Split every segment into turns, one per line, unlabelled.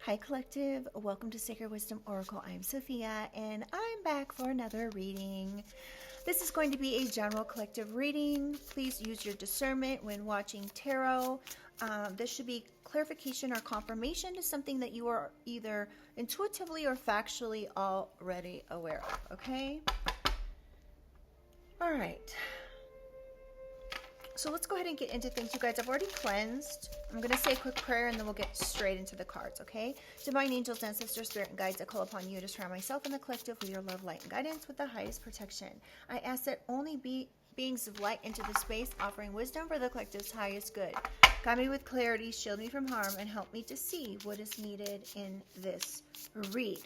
Hi, Collective. Welcome to Sacred Wisdom Oracle. I'm Sophia, and I'm back for another reading. This is going to be a general collective reading. Please use your discernment when watching tarot. This should be clarification or confirmation to something that you are either intuitively or factually already aware of, okay? All right. So let's go ahead and get into things, you guys. I've already cleansed. I'm going to say a quick prayer and then we'll get straight into the cards, okay? Divine angels, ancestors, spirit, and guides, I call upon you to surround myself and the collective with your love, light, and guidance with the highest protection. I ask that only beings of light into the space, offering wisdom for the collective's highest good. Guide me with clarity, shield me from harm, and help me to see what is needed in this read.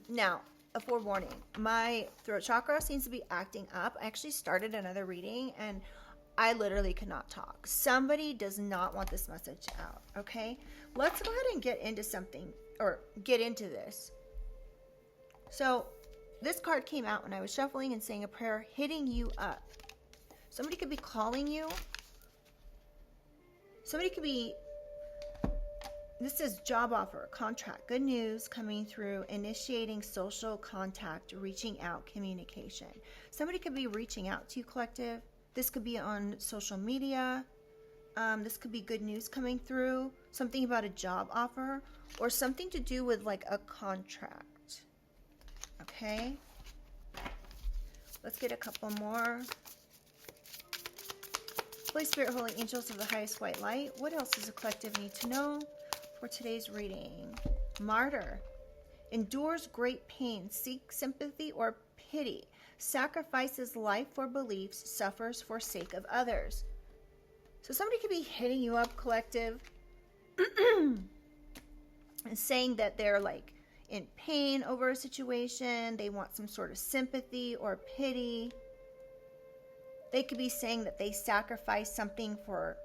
Now, a forewarning. My throat chakra seems to be acting up. I actually started another reading and I literally could not talk. Somebody does not want this message out, okay? Let's go ahead and get into something, or get into this. So, this card came out when I was shuffling and saying a prayer, hitting you up. Somebody could be calling you. Somebody could be, this is job offer, contract, good news coming through, initiating social contact, reaching out, communication. Somebody could be reaching out to you, collective. This could be on social media. This could be good news coming through. Something about a job offer. Or something to do with like a contract. Okay. Let's get a couple more. Holy Spirit, Holy Angels of the highest white light. What else does a collective need to know for today's reading? Martyr. Endures great pain. Seeks sympathy or pity. Sacrifices life for beliefs, suffers for sake of others. So somebody could be hitting you up, collective, and saying that they're like in pain over a situation. They want some sort of sympathy or pity. They could be saying that they sacrificed something for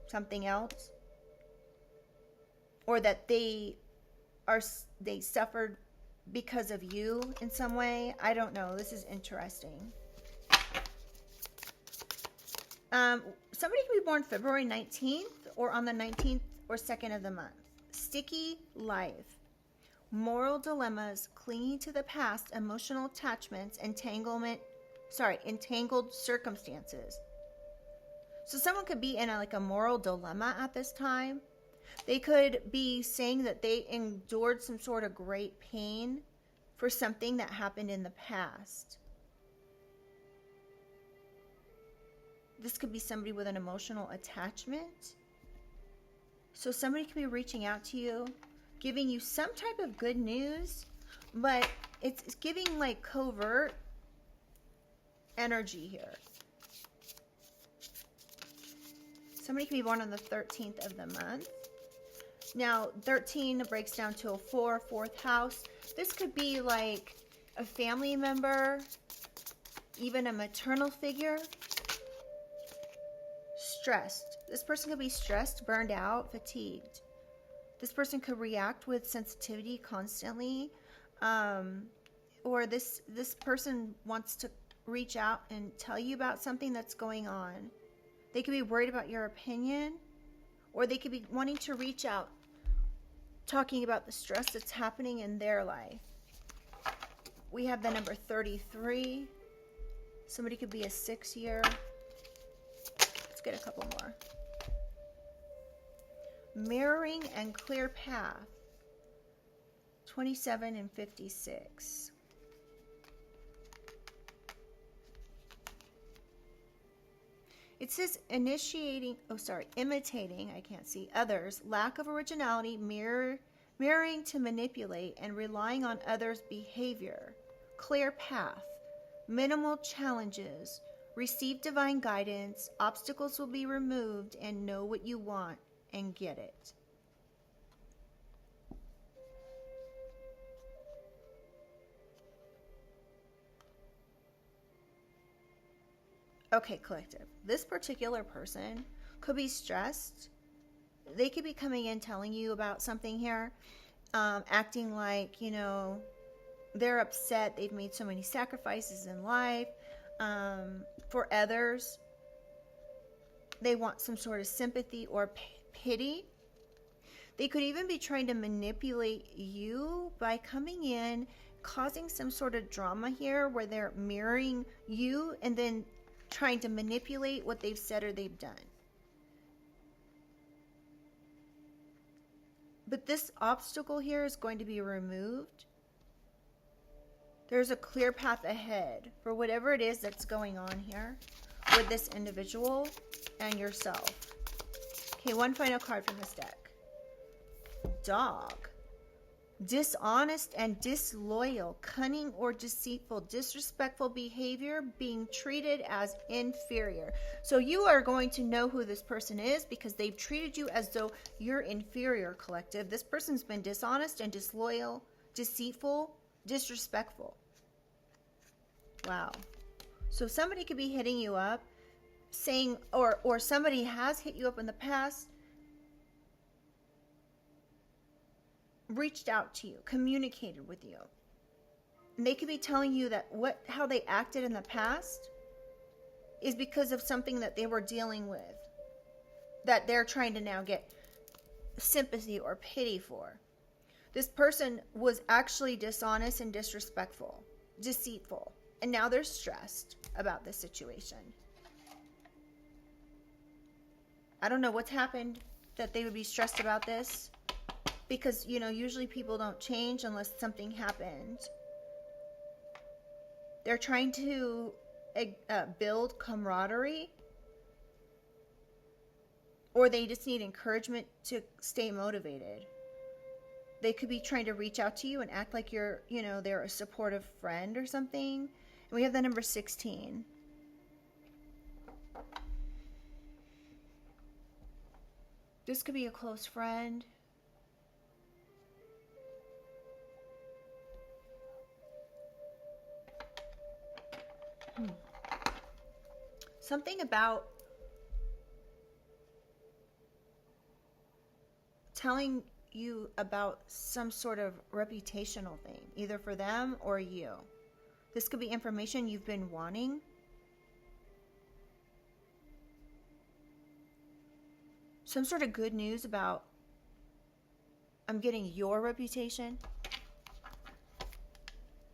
something else, or that they suffered because of you in some way. I don't know. This is interesting. Somebody can be born February 19th or on the 19th or 2nd of the month. Sticky life. Moral dilemmas, clinging to the past, emotional attachments, entangled circumstances. So someone could be in a moral dilemma at this time. They could be saying that they endured some sort of great pain for something that happened in the past. This could be somebody with an emotional attachment. So somebody could be reaching out to you, giving you some type of good news, but it's giving like covert energy here. Somebody could be born on the 13th of the month. Now, 13 breaks down to a 4, fourth house. This could be like a family member, even a maternal figure. Stressed. This person could be stressed, burned out, fatigued. This person could react with sensitivity constantly. Or this person wants to reach out and tell you about something that's going on. They could be worried about your opinion. Or they could be wanting to reach out, talking about the stress that's happening in their life. We have the number 33. Somebody could be a 6-year. Let's get a couple more. Mirroring and clear path. 27 and 56. It says imitating, others, lack of originality, mirroring to manipulate, and relying on others' behavior. Clear path, minimal challenges, receive divine guidance, obstacles will be removed, and know what you want and get it. Okay, collective. This particular person could be stressed. They could be coming in telling you about something here, acting like, they're upset. They've made so many sacrifices in life for others. They want some sort of sympathy or pity. They could even be trying to manipulate you by coming in, causing some sort of drama here where they're mirroring you and then trying to manipulate what they've said or they've done. But this obstacle here is going to be removed. There's a clear path ahead for whatever it is that's going on here with this individual and yourself. Okay, one final card from this deck. Dog. Dishonest and disloyal, cunning or deceitful, disrespectful behavior, being treated as inferior. So you are going to know who this person is because they've treated you as though you're inferior, collective. This person's been dishonest and disloyal, deceitful, disrespectful. Wow. So somebody could be hitting you up saying, or somebody has hit you up in the past, reached out to you, communicated with you. And they could be telling you that how they acted in the past is because of something that they were dealing with, that they're trying to now get sympathy or pity for. This person was actually dishonest and disrespectful, deceitful, and now they're stressed about this situation. I don't know what's happened that they would be stressed about this. Because, you know, usually people don't change unless something happened. They're trying to build camaraderie. Or they just need encouragement to stay motivated. They could be trying to reach out to you and act like you're, you know, they're a supportive friend or something. And we have the number 16. This could be a close friend. Something about telling you about some sort of reputational thing, either for them or you. This could be information you've been wanting. Some sort of good news about, I'm getting your reputation.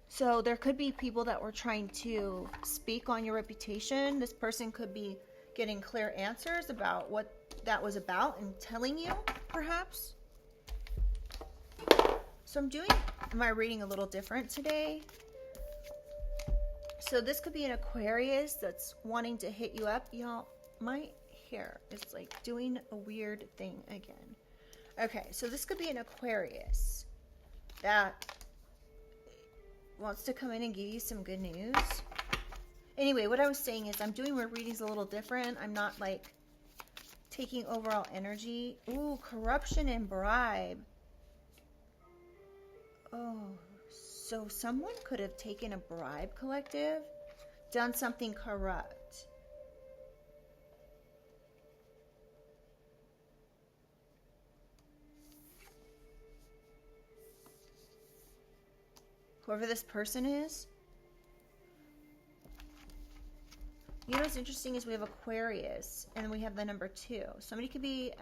So there could be people that were trying to speak on your reputation. This person could be getting clear answers about what that was about and telling you, perhaps. So I'm doing my reading a little different today. So this could be an Aquarius that's wanting to hit you up. Y'all, my hair is like doing a weird thing again. Okay, so this could be an Aquarius that wants to come in and give you some good news. Anyway, what I was saying is I'm doing my readings a little different. I'm not like taking overall energy. Ooh, corruption and bribe. Oh, so someone could have taken a bribe, collective, done something corrupt. Whoever this person is. You know what's interesting is we have Aquarius and we have the number 2. Somebody could be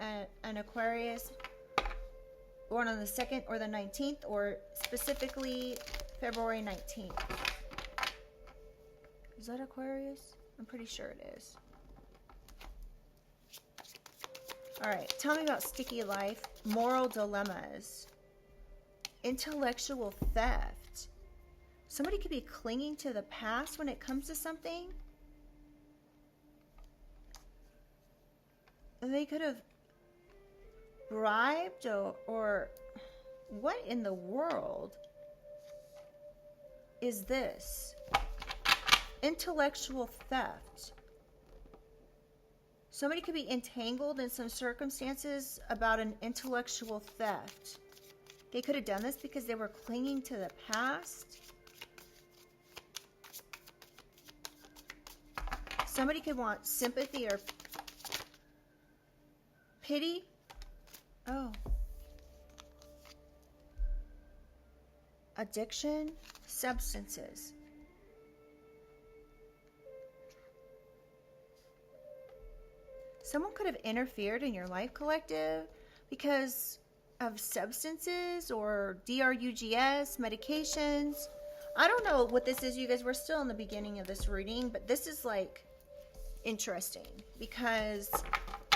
an Aquarius born on the 2nd or the 19th, or specifically February 19th. Is that Aquarius? I'm pretty sure it is. All right, tell me about sticky life, moral dilemmas, intellectual theft. Somebody could be clinging to the past when it comes to something. They could have bribed or what in the world is this? Intellectual theft. Somebody could be entangled in some circumstances about an intellectual theft. They could have done this because they were clinging to the past. Somebody could want sympathy or pity. Oh. Addiction, substances. Someone could have interfered in your life, collective, because of substances or drugs, medications. I don't know what this is, you guys. We're still in the beginning of this reading, but this is like interesting because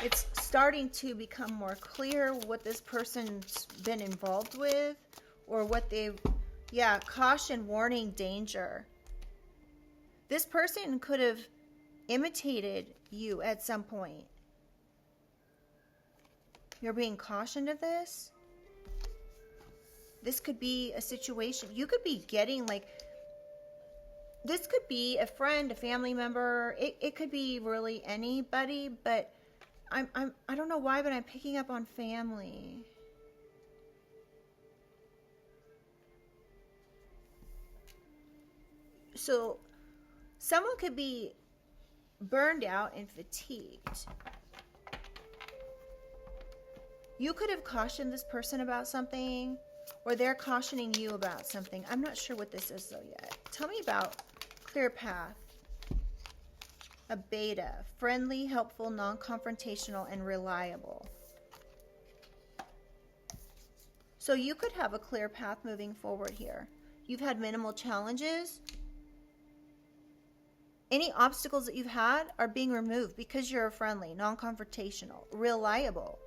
it's starting to become more clear what this person's been involved with or what they've, yeah, caution, warning, danger. This person could have imitated you at some point. You're being cautioned of this. This could be a situation. You could be getting like, this could be a friend, a family member. It could be really anybody, but I don't know why, but I'm picking up on family. So someone could be burned out and fatigued. You could have cautioned this person about something, or they're cautioning you about something. I'm not sure what this is though yet. Tell me about clear path. A beta, friendly, helpful, non-confrontational, and reliable. So you could have a clear path moving forward here. You've had minimal challenges. Any obstacles that you've had are being removed because you're friendly, non-confrontational, reliable.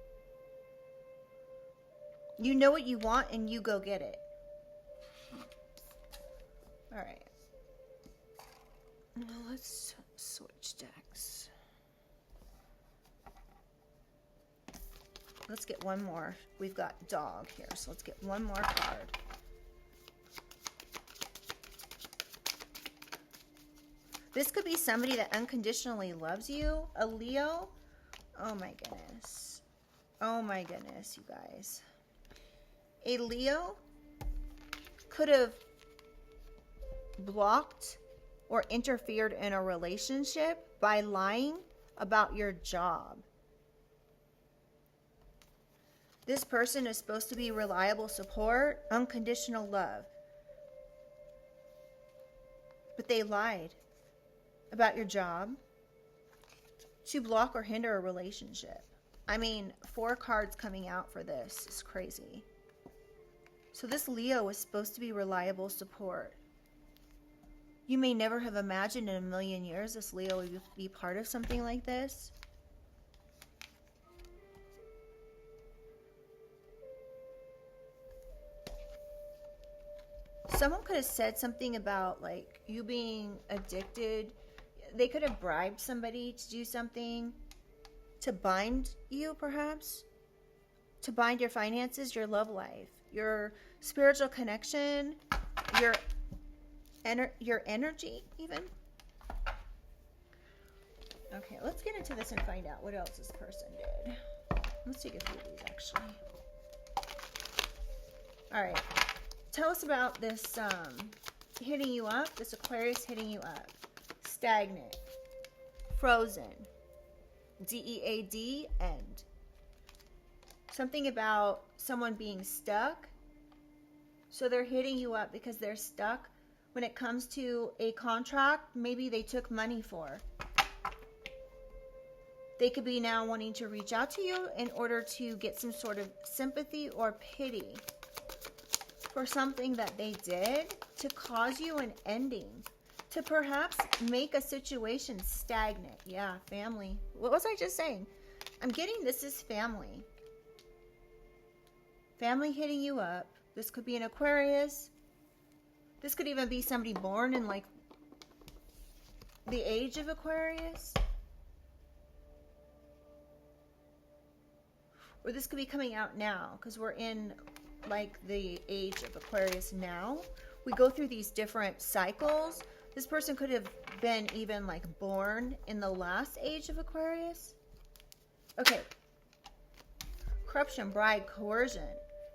You know what you want and you go get it. All right. Now let's switch decks. Let's get one more. We've got dog here, so let's get one more card. This could be somebody that unconditionally loves you, a Leo. Oh my goodness. Oh my goodness, you guys. A Leo could have blocked or interfered in a relationship by lying about your job. This person is supposed to be reliable support, unconditional love. But they lied about your job to block or hinder a relationship. I mean, 4 cards coming out for this is crazy. So this Leo is supposed to be reliable support. You may never have imagined in a million years this Leo would be part of something like this. Someone could have said something about like you being addicted. They could have bribed somebody to do something to bind you, perhaps. To bind your finances, your love life, your spiritual connection, your energy even. Okay, let's get into this and find out what else this person did. Let's take a few of these actually. All right, tell us about this hitting you up, this Aquarius hitting you up. Stagnant, frozen, DEAD, end. Something about someone being stuck. So they're hitting you up because they're stuck when it comes to a contract maybe they took money for. They could be now wanting to reach out to you in order to get some sort of sympathy or pity for something that they did to cause you an ending, to perhaps make a situation stagnant. Yeah, family. What was I just saying? I'm getting this is family. Family hitting you up. This could be an Aquarius. This could even be somebody born in like the age of Aquarius. Or this could be coming out now because we're in like the age of Aquarius now. We go through these different cycles. This person could have been even like born in the last age of Aquarius. Okay. Corruption, bribe, coercion,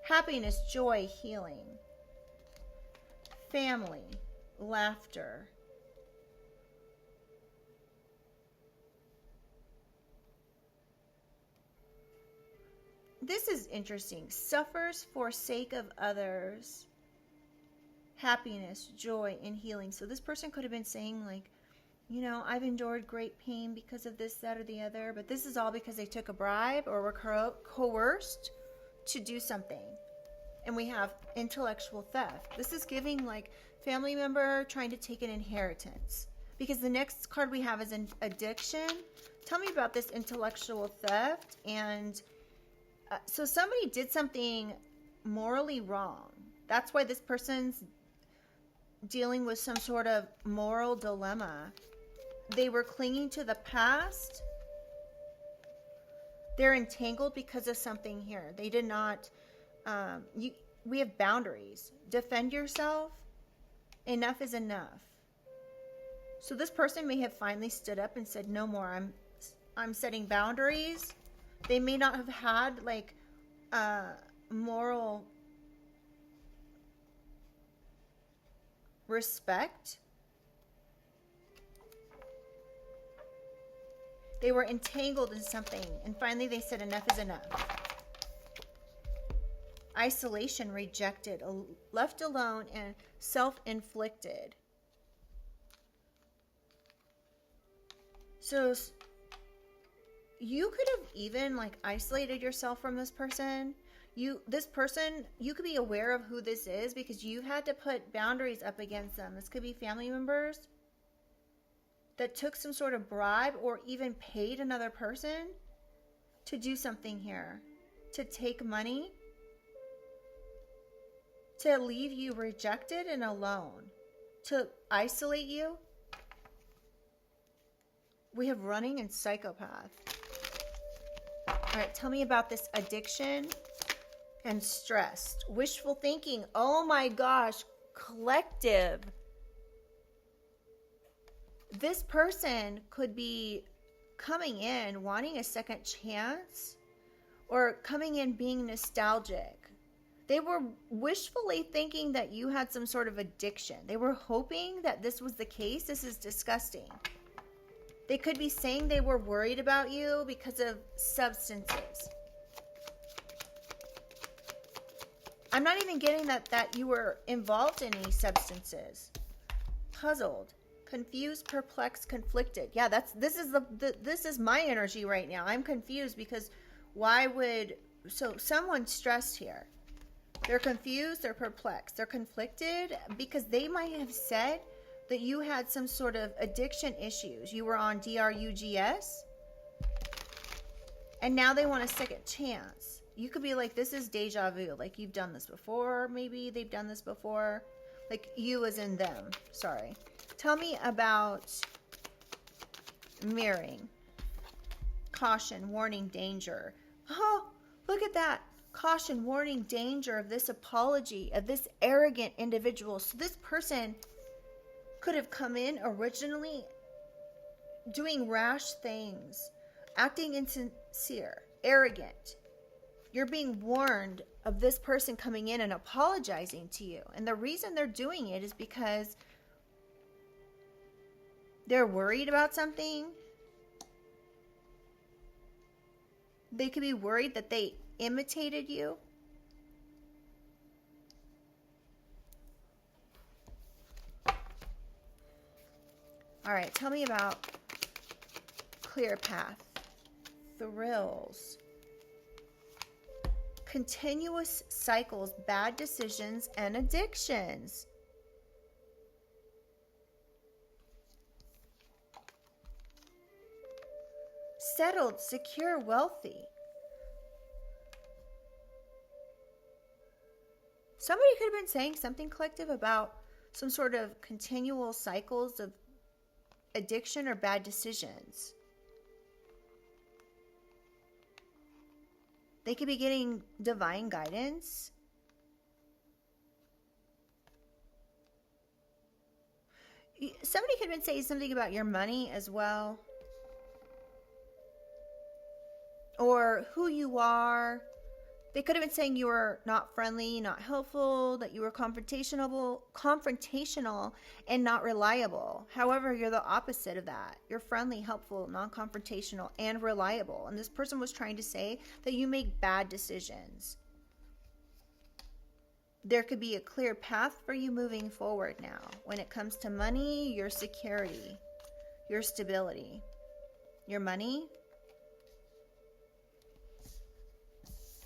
happiness, joy, healing, family, laughter. This is interesting. Suffers for sake of others. Happiness, joy, and healing. So this person could have been saying like, you know, I've endured great pain because of this, that, or the other. But this is all because they took a bribe or were coerced to do something. And we have intellectual theft. This is giving like family member trying to take an inheritance. Because the next card we have is an addiction. Tell me about this intellectual theft. And so somebody did something morally wrong. That's why this person's dealing with some sort of moral dilemma. They were clinging to the past. They're entangled because of something here. They did not, we have boundaries. Defend yourself. Enough is enough. So this person may have finally stood up and said, no more, I'm setting boundaries. They may not have had like moral respect. They were entangled in something, and finally they said enough is enough. Isolation, rejected, left alone, and self-inflicted. So you could have even like isolated yourself from this person. This person, you could be aware of who this is because you had to put boundaries up against them. This could be family members that took some sort of bribe or even paid another person to do something here, to take money, to leave you rejected and alone, to isolate you. We have running and psychopath. All right, tell me about this addiction and stressed. Wishful thinking. Oh my gosh, collective. This person could be coming in wanting a second chance or coming in being nostalgic. They were wishfully thinking that you had some sort of addiction. They were hoping that this was the case. This is disgusting. They could be saying they were worried about you because of substances. I'm not even getting that you were involved in any substances. Puzzled. Confused, perplexed, conflicted. Yeah, this is my energy right now. I'm confused because someone's stressed here. They're confused, they're perplexed, they're conflicted because they might have said that you had some sort of addiction issues. You were on drugs, and now they want a second chance. You could be like, this is deja vu. Like you've done this before. Maybe they've done this before. Like you as in them. Sorry. Tell me about mirroring. Caution, warning, danger. Oh, look at that. Caution, warning, danger of this apology, of this arrogant individual. So this person could have come in originally doing rash things, acting insincere, arrogant. You're being warned of this person coming in and apologizing to you. And the reason they're doing it is because they're worried about something. They could be worried that they imitated you. All right, tell me about clear path, thrills, continuous cycles, bad decisions, and addictions. Settled, secure, wealthy. Somebody could have been saying something collective about some sort of continual cycles of addiction or bad decisions. They could be getting divine guidance. Somebody could have been saying something about your money as well. Or who you are. They could have been saying you were not friendly, not helpful, that you were confrontational, and not reliable. However, you're the opposite of that. You're friendly, helpful, non-confrontational, and reliable. And this person was trying to say that you make bad decisions. There could be a clear path for you moving forward now. When it comes to money, your security, your stability, your money.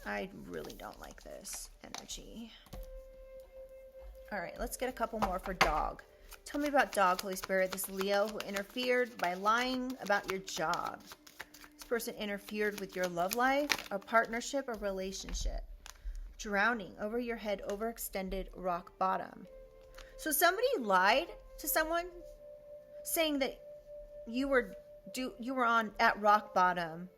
I really don't like this energy. All right, let's get a couple more for dog. Tell me about dog, Holy Spirit. This Leo who interfered by lying about your job. This person interfered with your love life, a partnership, a relationship. Drowning over your head, overextended, rock bottom. So somebody lied to someone saying that you were on at rock bottom.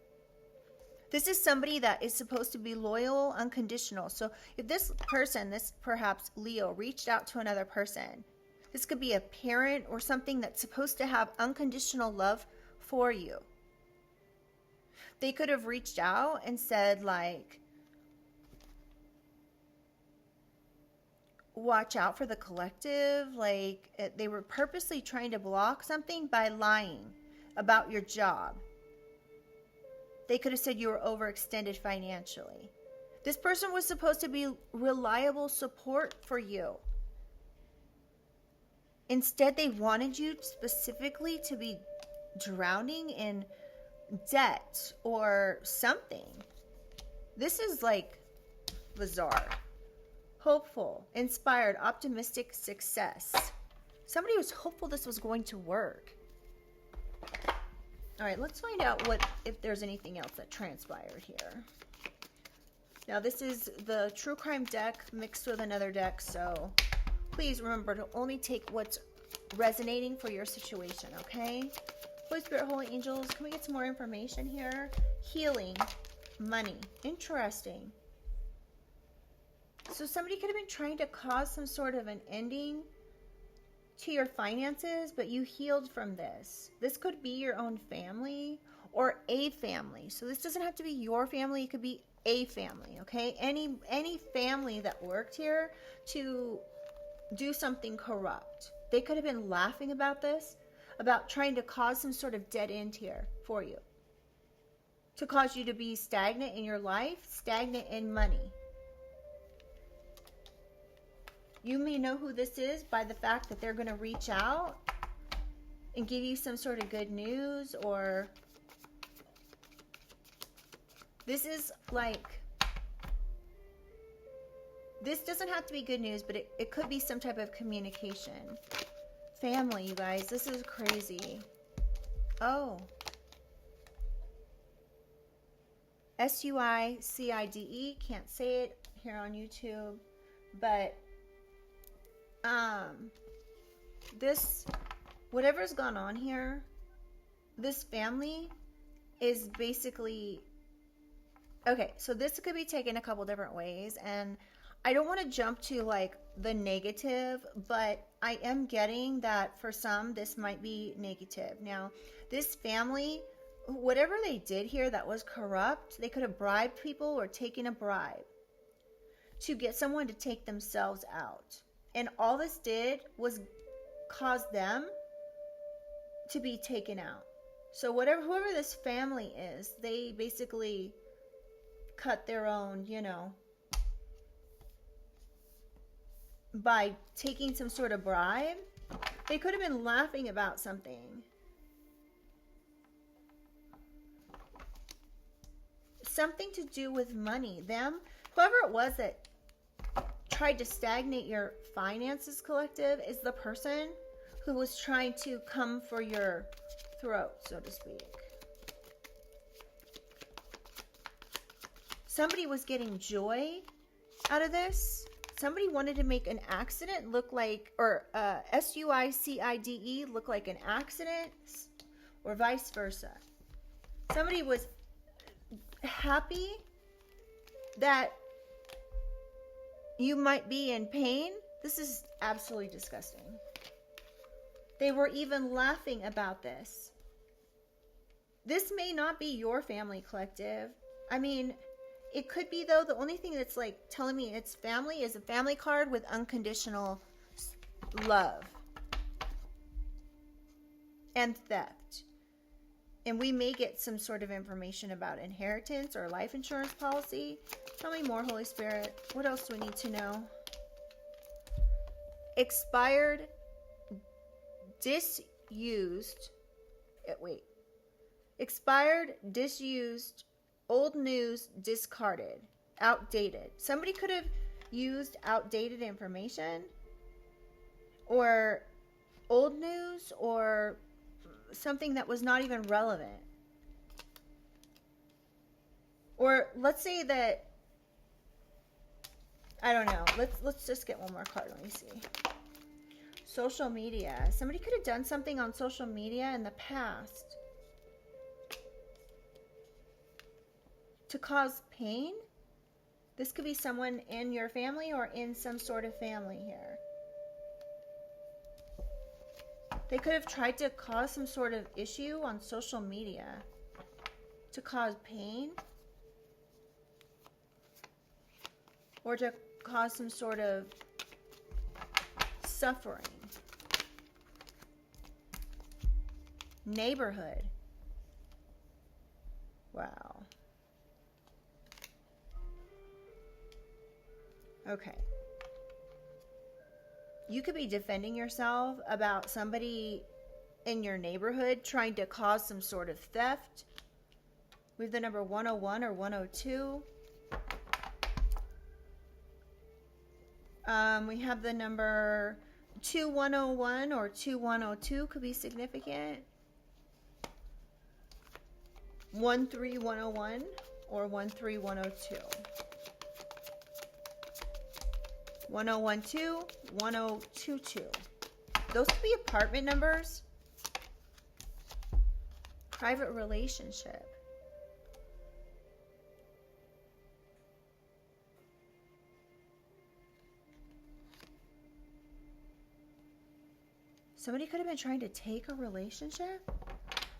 This is somebody that is supposed to be loyal, unconditional. So if this person, this perhaps Leo, reached out to another person, this could be a parent or something that's supposed to have unconditional love for you. They could have reached out and said, like, watch out for the collective. Like, they were purposely trying to block something by lying about your job. They could have said you were overextended financially. This person was supposed to be reliable support for you. Instead, they wanted you specifically to be drowning in debt or something. This is like bizarre. Hopeful, inspired, optimistic success. Somebody was hopeful this was going to work. All right, let's find out if there's anything else that transpired here. Now, this is the True Crime deck mixed with another deck, so please remember to only take what's resonating for your situation, okay? Holy Spirit, Holy Angels, can we get some more information here? Healing, money, interesting. So somebody could have been trying to cause some sort of an ending to your finances, but you healed from this. This could be your own family or a family. So this doesn't have to be your family. It could be a family, okay? Any family that worked here to do something corrupt. They could have been laughing about this, about trying to cause some sort of dead end here for you. To cause you to be stagnant in your life, stagnant in money. You may know who this is by the fact that they're going to reach out and give you some sort of good news, or this is like, this doesn't have to be good news, but it could be some type of communication. Family, you guys, this is crazy. Oh. SUICIDE, can't say it here on YouTube, but this, whatever's gone on here, this family is basically, okay, so this could be taken a couple different ways, and I don't want to jump to like the negative, but I am getting that for some, this might be negative. Now, this family, whatever they did here that was corrupt, they could have bribed people or taken a bribe to get someone to take themselves out. And all this did was cause them to be taken out. So whoever this family is, they basically cut their own, by taking some sort of bribe. They could have been laughing about something. Something to do with money. Them, whoever it was that tried to stagnate your finances, collective, is the person who was trying to come for your throat, so to speak. Somebody was getting joy out of this. Somebody wanted to make an accident look like, or SUICIDE look like an accident, or vice versa. Somebody was happy that you might be in pain. This is absolutely disgusting. They were even laughing about this. This may not be your family, collective. I mean, it could be, though. The only thing that's like telling me it's family is a family card with unconditional love and theft. And we may get some sort of information about inheritance or life insurance policy. Tell me more, Holy Spirit. What else do we need to know? Expired, disused, expired, disused, old news, discarded. outdated. Somebody could have used outdated information or old news or something that was not even relevant. Or let's say that, I don't know. Let's just get one more card. Let me see. Social media. Somebody could have done something on social media in the past to cause pain. This could be someone in your family or in some sort of family here. They could have tried to cause some sort of issue on social media to cause pain or to cause some sort of suffering. Neighborhood. Wow. Okay. You could be defending yourself about somebody in your neighborhood trying to cause some sort of theft. We have the number 101 or 102. We have the number 2101 or 2102 could be significant. 13101 or 13102. 1012, 1022. Those could be apartment numbers. Private relationship. Somebody could have been trying to take a relationship,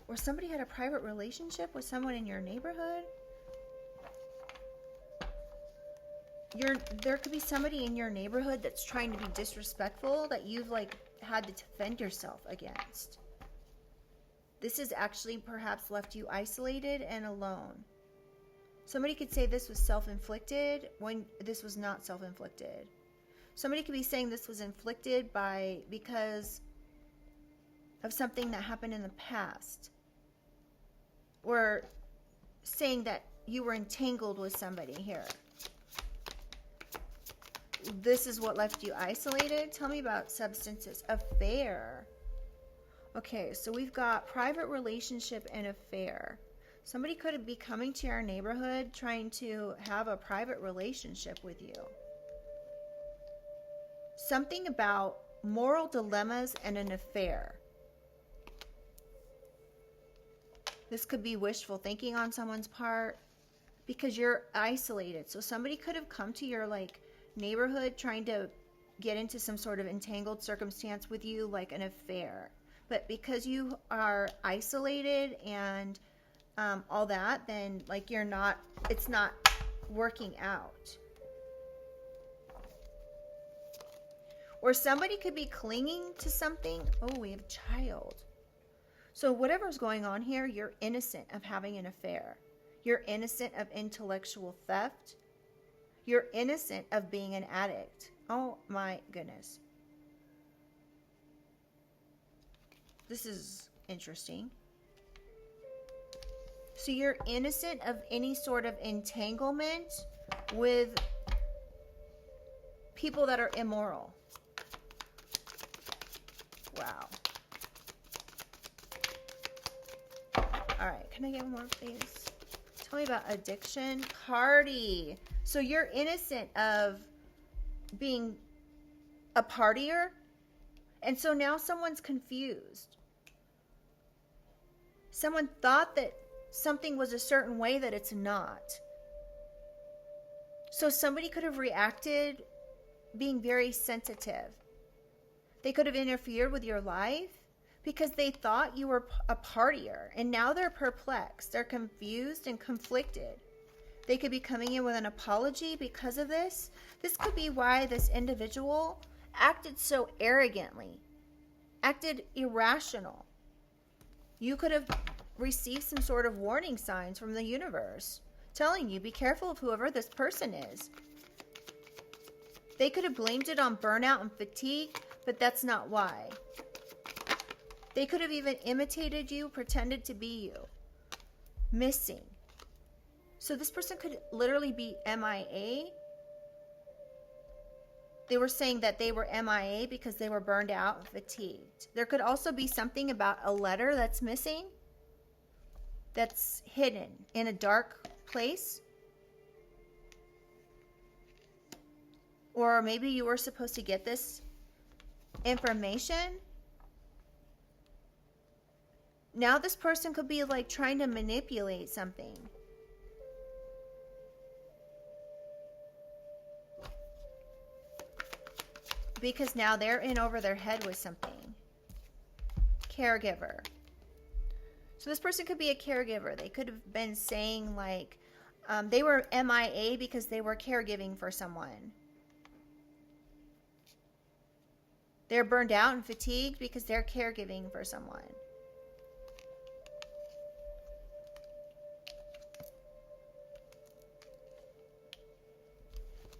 or somebody had a private relationship with someone in your neighborhood. There could be somebody in your neighborhood that's trying to be disrespectful that you've like had to defend yourself against. This has actually perhaps left you isolated and alone. Somebody could say this was self-inflicted when this was not self-inflicted. Somebody could be saying this was inflicted because of something that happened in the past. Or saying that you were entangled with somebody here. This is what left you isolated. Tell me about substances. Affair. Okay, so we've got private relationship and affair. Somebody could be coming to your neighborhood trying to have a private relationship with you. Something about moral dilemmas and an affair. This could be wishful thinking on someone's part because you're isolated. So somebody could have come to your neighborhood trying to get into some sort of entangled circumstance with you, like an affair. But because you are isolated and all that, then it's not working out. Or somebody could be clinging to something. Oh, we have child. So whatever's going on here, you're innocent of having an affair. You're innocent of intellectual theft. You're innocent of being an addict. Oh my goodness. This is interesting. So you're innocent of any sort of entanglement with people that are immoral. Wow. All right, can I get one more, please? Tell me about addiction. Party. So you're innocent of being a partier, and so now someone's confused. Someone thought that something was a certain way that it's not. So somebody could have reacted being very sensitive. They could have interfered with your life because they thought you were a partier, and now they're perplexed. They're confused and conflicted. They could be coming in with an apology because of this. This could be why this individual acted so arrogantly, acted irrational. You could have received some sort of warning signs from the universe telling you, be careful of whoever this person is. They could have blamed it on burnout and fatigue, but that's not why. They could have even imitated you, pretended to be you. Missing. So this person could literally be MIA. They were saying that they were MIA because they were burned out and fatigued. There could also be something about a letter that's missing, that's hidden in a dark place. Or maybe you were supposed to get this information. Now this person could be like trying to manipulate something. Because now they're in over their head with something. Caregiver. So this person could be a caregiver. They could have been saying like they were MIA because they were caregiving for someone. They're burned out and fatigued because they're caregiving for someone.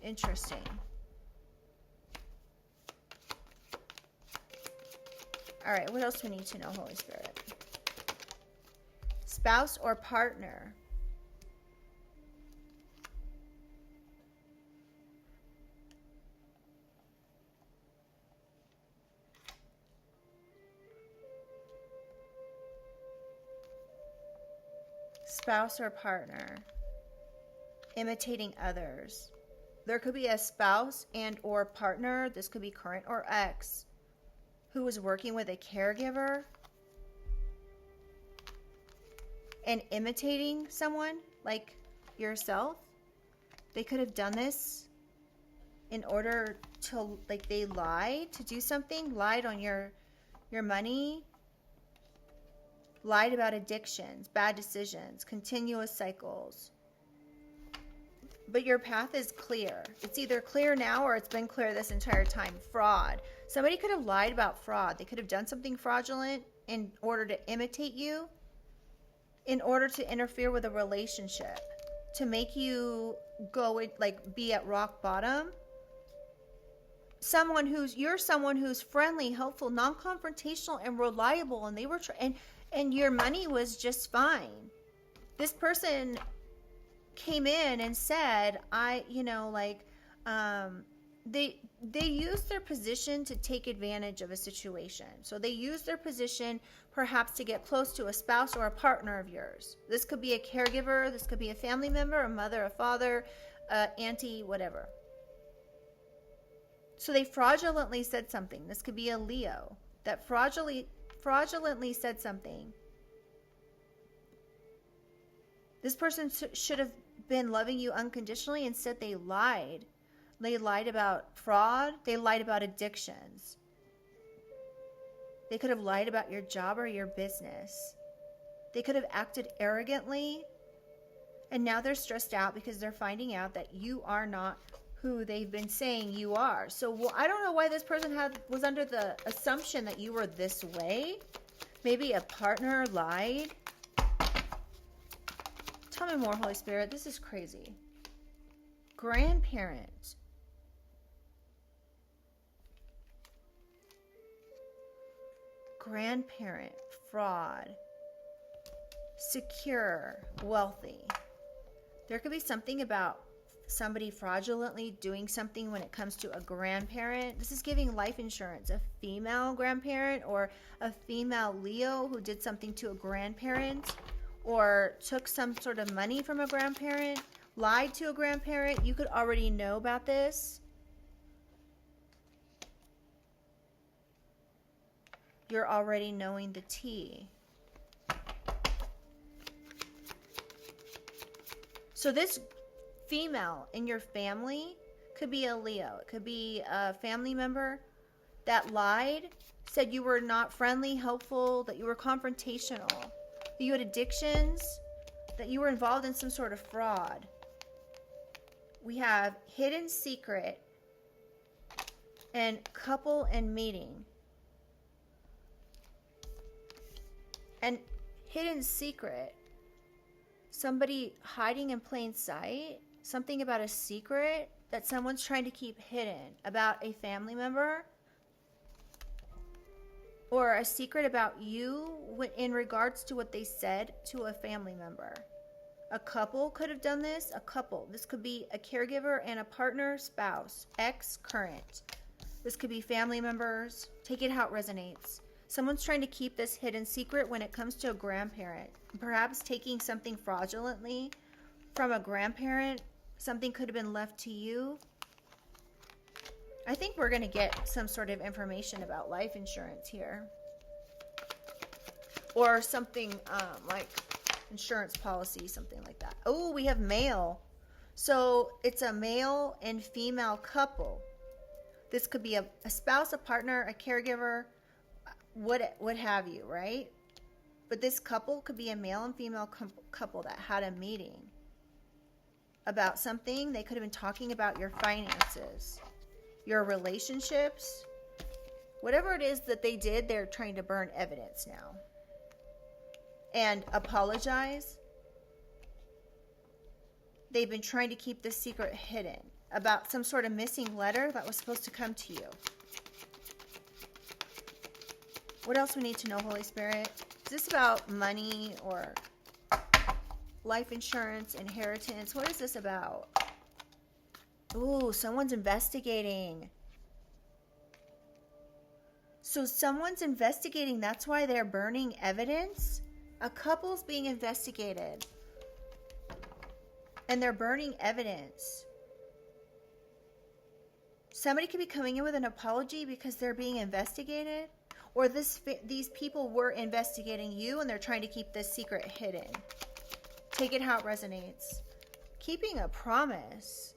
Interesting. All right, what else do we need to know, Holy Spirit? Spouse or partner. Spouse or partner. Imitating others. There could be a spouse and or partner, this could be current or ex, who was working with a caregiver and imitating someone like yourself. They could have done this in order to, like, they lied to do something, lied on your money, lied about addictions, bad decisions, continuous cycles. But your path is clear. It's either clear now or it's been clear this entire time. Fraud. Somebody could have lied about fraud. They could have done something fraudulent in order to imitate you, in order to interfere with a relationship, to make you go, like, be at rock bottom. You're someone who's friendly, helpful, non-confrontational, and reliable, and they were and your money was just fine. This person came in and said, they used their position to take advantage of a situation. So they used their position perhaps to get close to a spouse or a partner of yours. This could be a caregiver, this could be a family member, a mother, a father, auntie, whatever. So they fraudulently said something. This could be a Leo that fraudulently said something. This person should have been loving you unconditionally. Instead, they lied. They lied about fraud. They lied about addictions. They could have lied about your job or your business. They could have acted arrogantly. And now they're stressed out because they're finding out that you are not who they've been saying you are. So I don't know why this person was under the assumption that you were this way. Maybe a partner lied. Tell me more, Holy Spirit. This is crazy. Grandparent. Grandparent. Fraud. Secure. Wealthy. There could be something about somebody fraudulently doing something when it comes to a grandparent. This is giving life insurance. A female grandparent or a female Leo who did something to a grandparent, or took some sort of money from a grandparent, lied to a grandparent. You could already know about this. You're already knowing the tea. So this female in your family could be a Leo. It could be a family member that lied, said you were not friendly, helpful, that you were confrontational, that you had addictions, that you were involved in some sort of fraud. We have hidden secret and couple and meeting. And hidden secret, somebody hiding in plain sight, something about a secret that someone's trying to keep hidden about a family member, or a secret about you in regards to what they said to a family member. A couple could have done this. A couple. This could be a caregiver and a partner, spouse, ex, current. This could be family members. Take it how it resonates. Someone's trying to keep this hidden secret when it comes to a grandparent. Perhaps taking something fraudulently from a grandparent. Something could have been left to you. I think we're going to get some sort of information about life insurance here. Or something like insurance policy, something like that. Oh, we have male. So it's a male and female couple. This could be a spouse, a partner, a caregiver, what have you, right? But this couple could be a male and female couple that had a meeting about something. They could have been talking about your finances, your relationships, whatever it is that they did. They're trying to burn evidence now and apologize. They've been trying to keep this secret hidden about some sort of missing letter that was supposed to come to you. What else we need to know, Holy Spirit? Is this about money or life insurance, inheritance? What is this about? Ooh, someone's investigating. So someone's investigating. That's why they're burning evidence. A couple's being investigated. And they're burning evidence. Somebody could be coming in with an apology because they're being investigated. Or these people were investigating you and they're trying to keep this secret hidden. Take it how it resonates. Keeping a promise.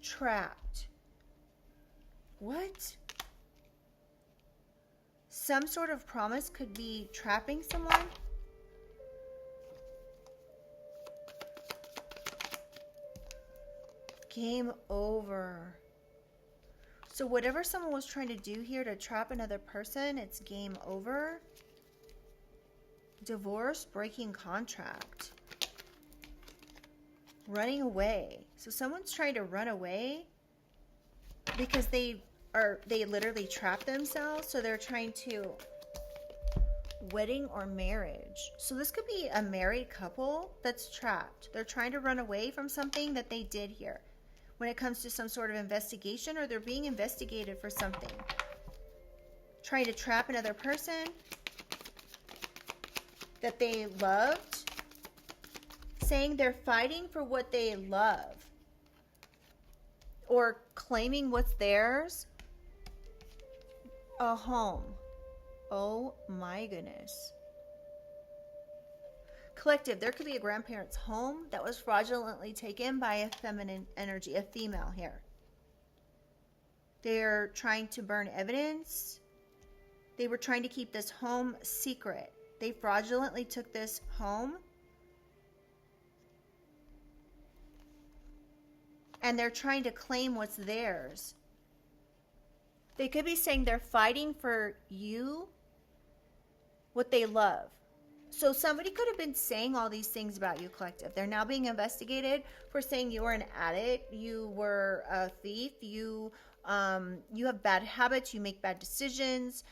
Trapped. What? Some sort of promise could be trapping someone. Game over. So whatever someone was trying to do here to trap another person, it's game over. Divorce, breaking contract. Running away. So someone's trying to run away because they literally trap themselves. So they're trying to wedding or marriage. So this could be a married couple that's trapped. They're trying to run away from something that they did here. When it comes to some sort of investigation, or they're being investigated for something. Trying to trap another person that they loved. Saying they're fighting for what they love. Or claiming what's theirs. A home. Oh my goodness. Collective, there could be a grandparent's home that was fraudulently taken by a feminine energy, a female here. They're trying to burn evidence. They were trying to keep this home secret. They fraudulently took this home. And they're trying to claim what's theirs. They could be saying they're fighting for you, what they love. So somebody could have been saying all these things about you, collective. They're now being investigated for saying you were an addict, you were a thief, you have bad habits, you make bad decisions,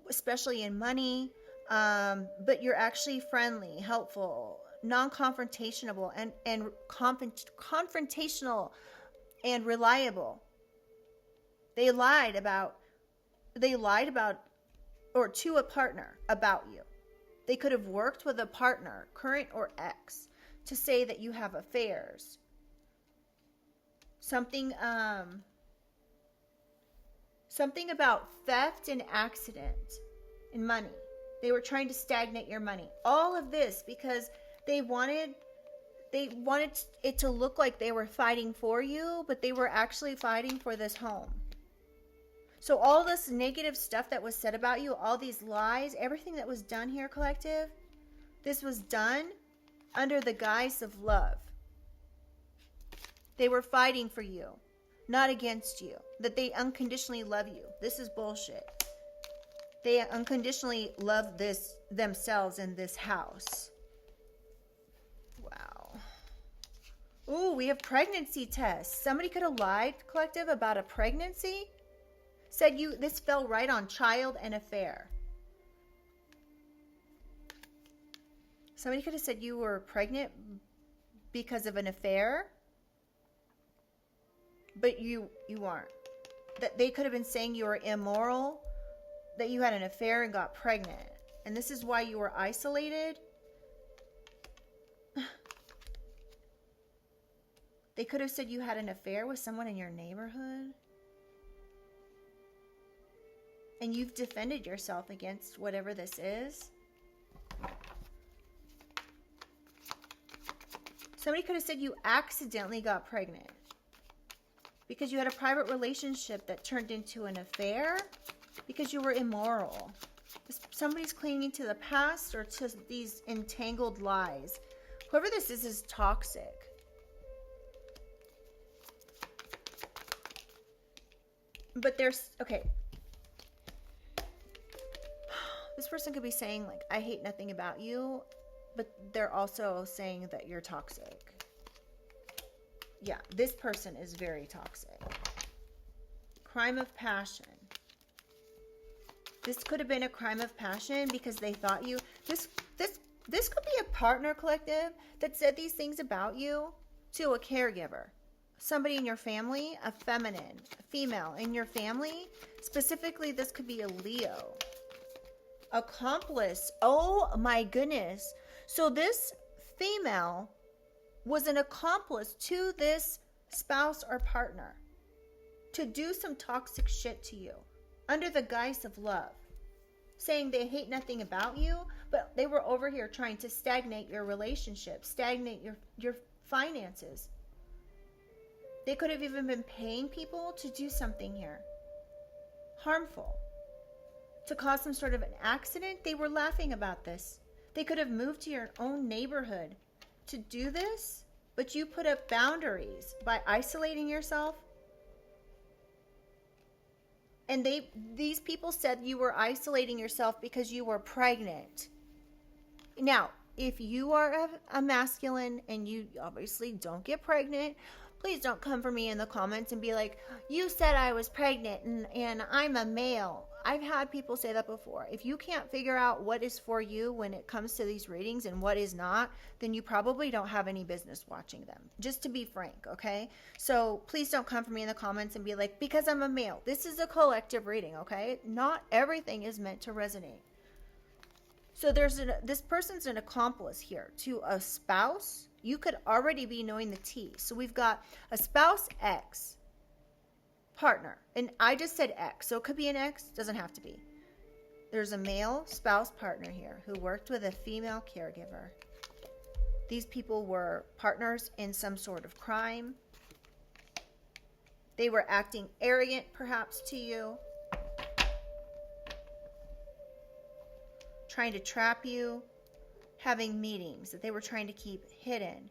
especially in money, but you're actually friendly, helpful, non-confrontational, and confrontational and reliable. They lied about, or to a partner about you. They could have worked with a partner, current or ex, to say that you have affairs. Something about theft and accident and money. They were trying to stagnate your money. All of this because they wanted it to look like they were fighting for you, but they were actually fighting for this home. So all this negative stuff that was said about you, all these lies, everything that was done here, collective, this was done under the guise of love. They were fighting for you, not against you. That they unconditionally love you. This is bullshit. They unconditionally love themselves in this house. Wow. Ooh, we have pregnancy tests. Somebody could have lied, collective, about a pregnancy. Said this fell right on child and affair. Somebody could have said you were pregnant because of an affair, but you aren't. That they could have been saying you were immoral, that you had an affair and got pregnant, and this is why you were isolated. They could have said you had an affair with someone in your neighborhood, and you've defended yourself against whatever this is. Somebody could have said you accidentally got pregnant because you had a private relationship that turned into an affair because you were immoral. Somebody's clinging to the past or to these entangled lies. Whoever this is toxic. But there's, okay. This person could be saying, like, I hate nothing about you, but they're also saying that you're toxic. Yeah, this person is very toxic. Crime of passion. This could have been a crime of passion because they thought you, this could be a partner, collective, that said these things about you to a caregiver. Somebody in your family, a feminine, a female in your family. Specifically, this could be a Leo. Accomplice. Oh my goodness. So this female was an accomplice to this spouse or partner to do some toxic shit to you under the guise of love, saying they hate nothing about you, but they were over here trying to stagnate your relationship, stagnate your finances. They could have even been paying people to do something here harmful, to cause some sort of an accident. They were laughing about this. They could have moved to your own neighborhood to do this, but you put up boundaries by isolating yourself. And these people said you were isolating yourself because you were pregnant. Now, if you are a masculine and you obviously don't get pregnant, please don't come for me in the comments and be like, you said I was pregnant and I'm a male. I've had people say that before. If you can't figure out what is for you when it comes to these readings and what is not, then you probably don't have any business watching them. Just to be frank, okay? So please don't come for me in the comments and be like, because I'm a male. This is a collective reading, okay? Not everything is meant to resonate. So this person's an accomplice here to a spouse. You could already be knowing the tea. So we've got a spouse X, partner. And I just said X, so it could be an X. Doesn't have to be. There's a male spouse partner here who worked with a female caregiver. These people were partners in some sort of crime. They were acting arrogant, perhaps, to you. Trying to trap you. Having meetings that they were trying to keep hidden.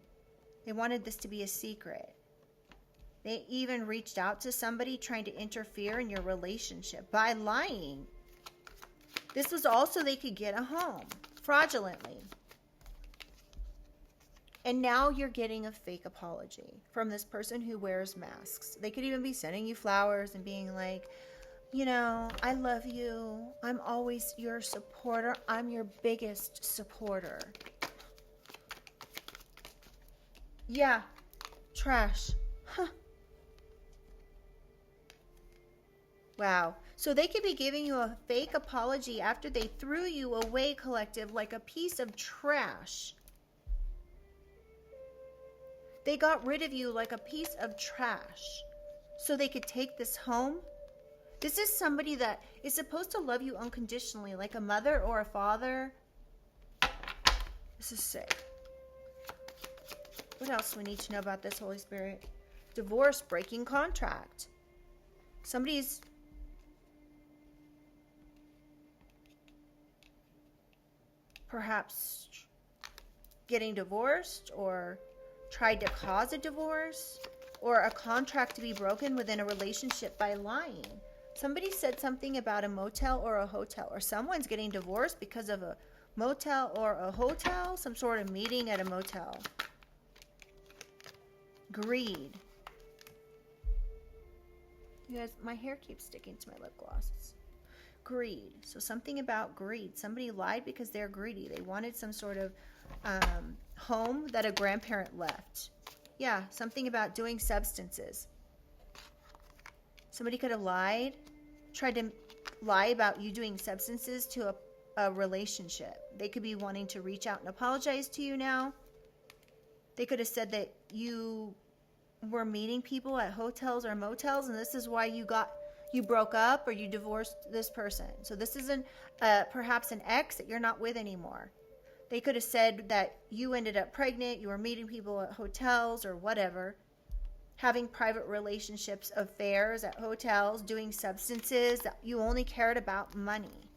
They wanted this to be a secret. They even reached out to somebody trying to interfere in your relationship by lying. This was also they could get a home fraudulently. And now you're getting a fake apology from this person who wears masks. They could even be sending you flowers and being like, you know, I love you. I'm always your supporter. I'm your biggest supporter. Yeah, trash. Huh. Wow. So they could be giving you a fake apology after they threw you away, collective, like a piece of trash. They got rid of you like a piece of trash so they could take this home. This is somebody that is supposed to love you unconditionally, like a mother or a father. This is sick. What else do we need to know about this, Holy Spirit? Divorce, breaking contract. Somebody's perhaps getting divorced or tried to cause a divorce or a contract to be broken within a relationship by lying. Somebody said something about a motel or a hotel, or someone's getting divorced because of a motel or a hotel, some sort of meeting at a motel. Greed. You guys, my hair keeps sticking to my lip gloss. Greed. So something about greed. Somebody lied because they're greedy. They wanted some sort of home that a grandparent left. Yeah, something about doing substances. Somebody could have lied, tried to lie about you doing substances to a relationship. They could be wanting to reach out and apologize to you now. They could have said that you were meeting people at hotels or motels, and this is why you broke up or you divorced this person. So this isn't perhaps an ex that you're not with anymore. They could have said that you ended up pregnant, you were meeting people at hotels or whatever, having private relationships, affairs at hotels, doing substances, that you only cared about money.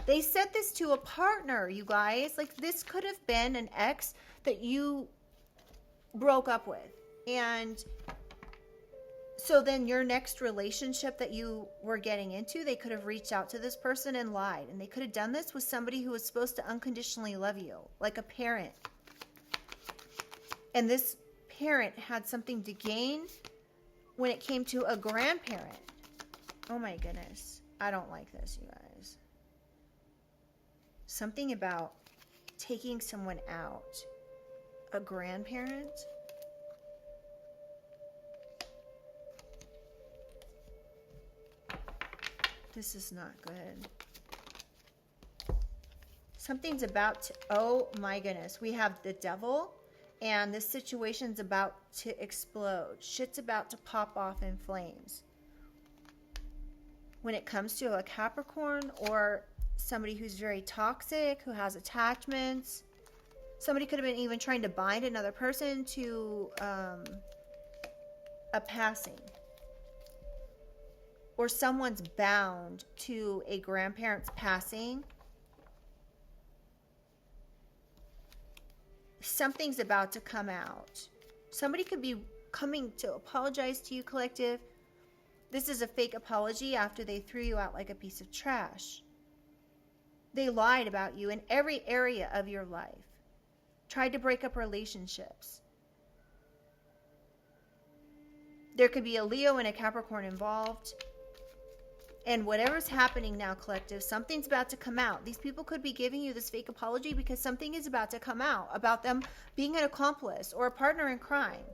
They said this to a partner, you guys. Like, this could have been an ex that you broke up with. And so then your next relationship that you were getting into, they could have reached out to this person and lied. And they could have done this with somebody who was supposed to unconditionally love you, like a parent. And this parent had something to gain when it came to a grandparent. Oh my goodness. I don't like this, you guys. Something about taking someone out. A grandparent? This is not good. Something's about to, oh my goodness. We have the devil, and this situation's about to explode. Shit's about to pop off in flames. When it comes to a Capricorn or somebody who's very toxic, who has attachments, somebody could have been even trying to bind another person to a passing. Or someone's bound to a grandparent's passing. Something's about to come out. Somebody could be coming to apologize to you, collective. This is a fake apology after they threw you out like a piece of trash. They lied about you in every area of your life. Tried to break up relationships. There could be a Leo and a Capricorn involved. And whatever's happening now, collective, something's about to come out. These people could be giving you this fake apology because something is about to come out about them being an accomplice or a partner in crime.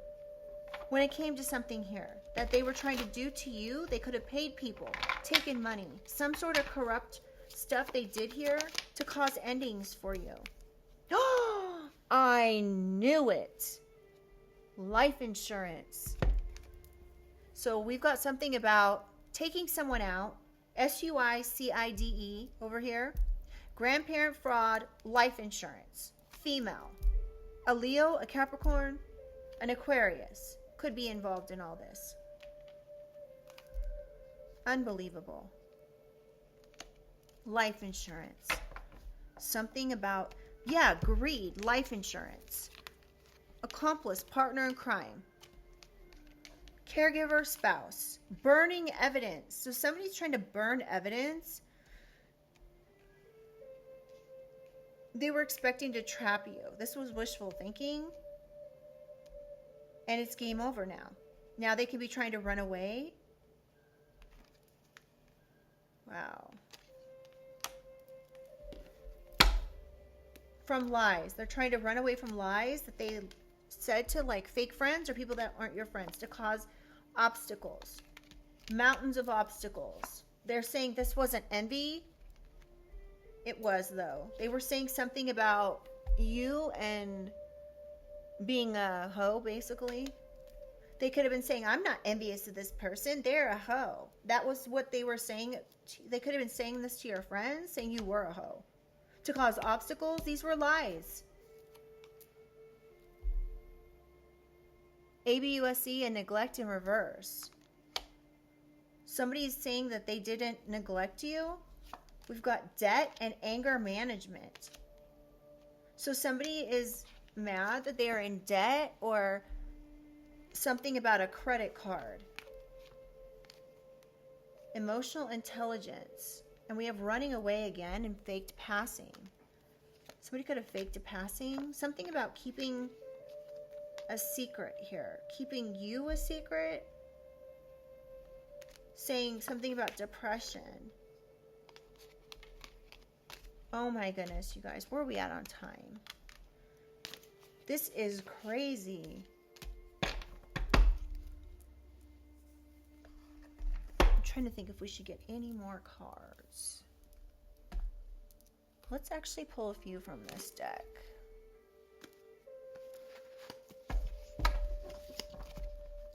When it came to something here that they were trying to do to you, they could have paid people, taken money, some sort of corrupt stuff they did here to cause endings for you. I knew it. Life insurance. So we've got something about taking someone out, SUICIDE over here, grandparent fraud, life insurance, female, a Leo, a Capricorn, an Aquarius could be involved in all this. Unbelievable. Life insurance. Something about, yeah, greed, life insurance. Accomplice, partner in crime. Caregiver, spouse. Burning evidence. So somebody's trying to burn evidence. They were expecting to trap you. This was wishful thinking. And it's game over now. Now they could be trying to run away. Wow. From lies. They're trying to run away from lies that they said to like fake friends or people that aren't your friends to cause obstacles. Mountains of obstacles. They're saying this wasn't envy. It was, though. They were saying something about you and being a hoe, basically. They could have been saying, I'm not envious of this person. They're a hoe. That was what they were saying. They could have been saying this to your friends, saying you were a hoe. To cause obstacles, these were lies. ABUSE and neglect in reverse. Somebody's saying that they didn't neglect you. We've got debt and anger management. So somebody is mad that they are in debt or something about a credit card. Emotional intelligence. And we have running away again and faked passing. Somebody could have faked a passing. Something about keeping a secret here. Keeping you a secret. Saying something about depression. Oh my goodness, you guys. Where are we at on time? This is crazy. I'm trying to think if we should get any more cards. Let's actually pull a few from this deck.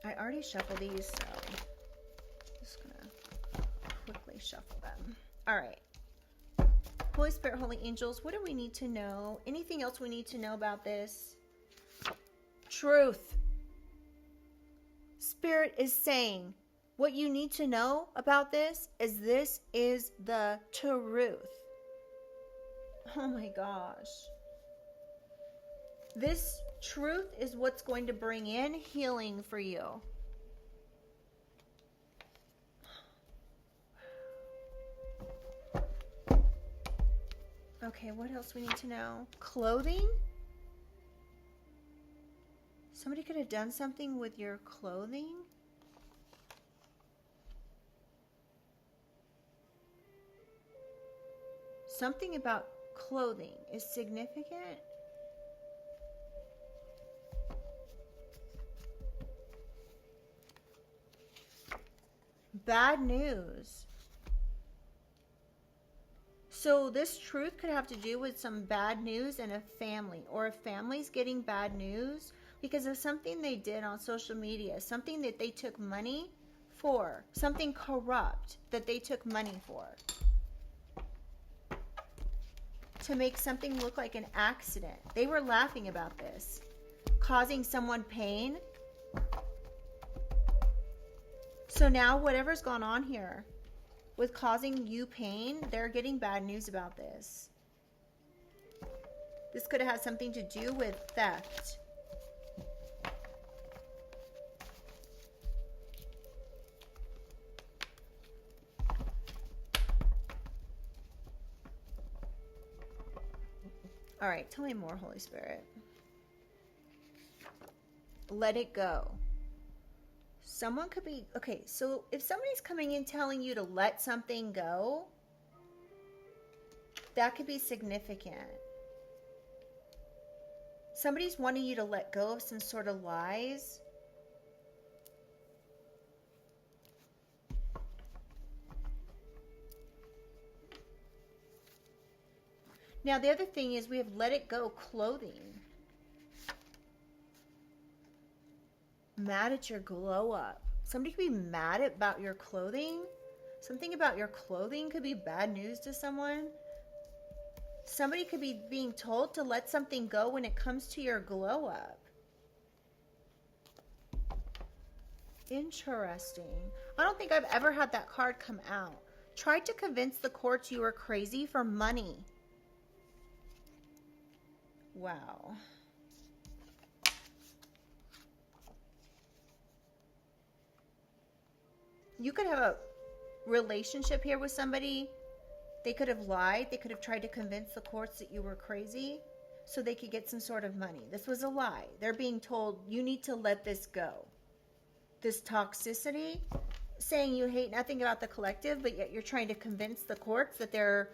I already shuffled these, so I'm just gonna quickly shuffle them. All right. Holy Spirit, Holy Angels, what do we need to know? Anything else we need to know about this? Truth. Spirit is saying what you need to know about this is the truth. Oh my gosh. This truth is what's going to bring in healing for you. Okay, what else we need to know? Clothing? Somebody could have done something with your clothing? Something about clothing is significant. Bad news. So this truth could have to do with some bad news in a family, or a family's getting bad news because of something they did on social media, something that they took money for, something corrupt that they took money for, to make something look like an accident. They were laughing about this, causing someone pain. So now whatever's gone on here with causing you pain, they're getting bad news about this. This could have had something to do with theft. All right, tell me more, Holy Spirit. Let it go. Someone could be, okay, so if somebody's coming in telling you to let something go, that could be significant. Somebody's wanting you to let go of some sort of lies. Now, the other thing is we have let it go clothing. Mad at your glow up. Somebody could be mad about your clothing. Something about your clothing could be bad news to someone. Somebody could be being told to let something go when it comes to your glow up. Interesting. I don't think I've ever had that card come out. Tried to convince the courts you were crazy for money. Wow. You could have a relationship here with somebody. They could have lied. They could have tried to convince the courts that you were crazy so they could get some sort of money. This was a lie. They're being told, you need to let this go. This toxicity, saying you hate nothing about the collective, but yet you're trying to convince the courts that they're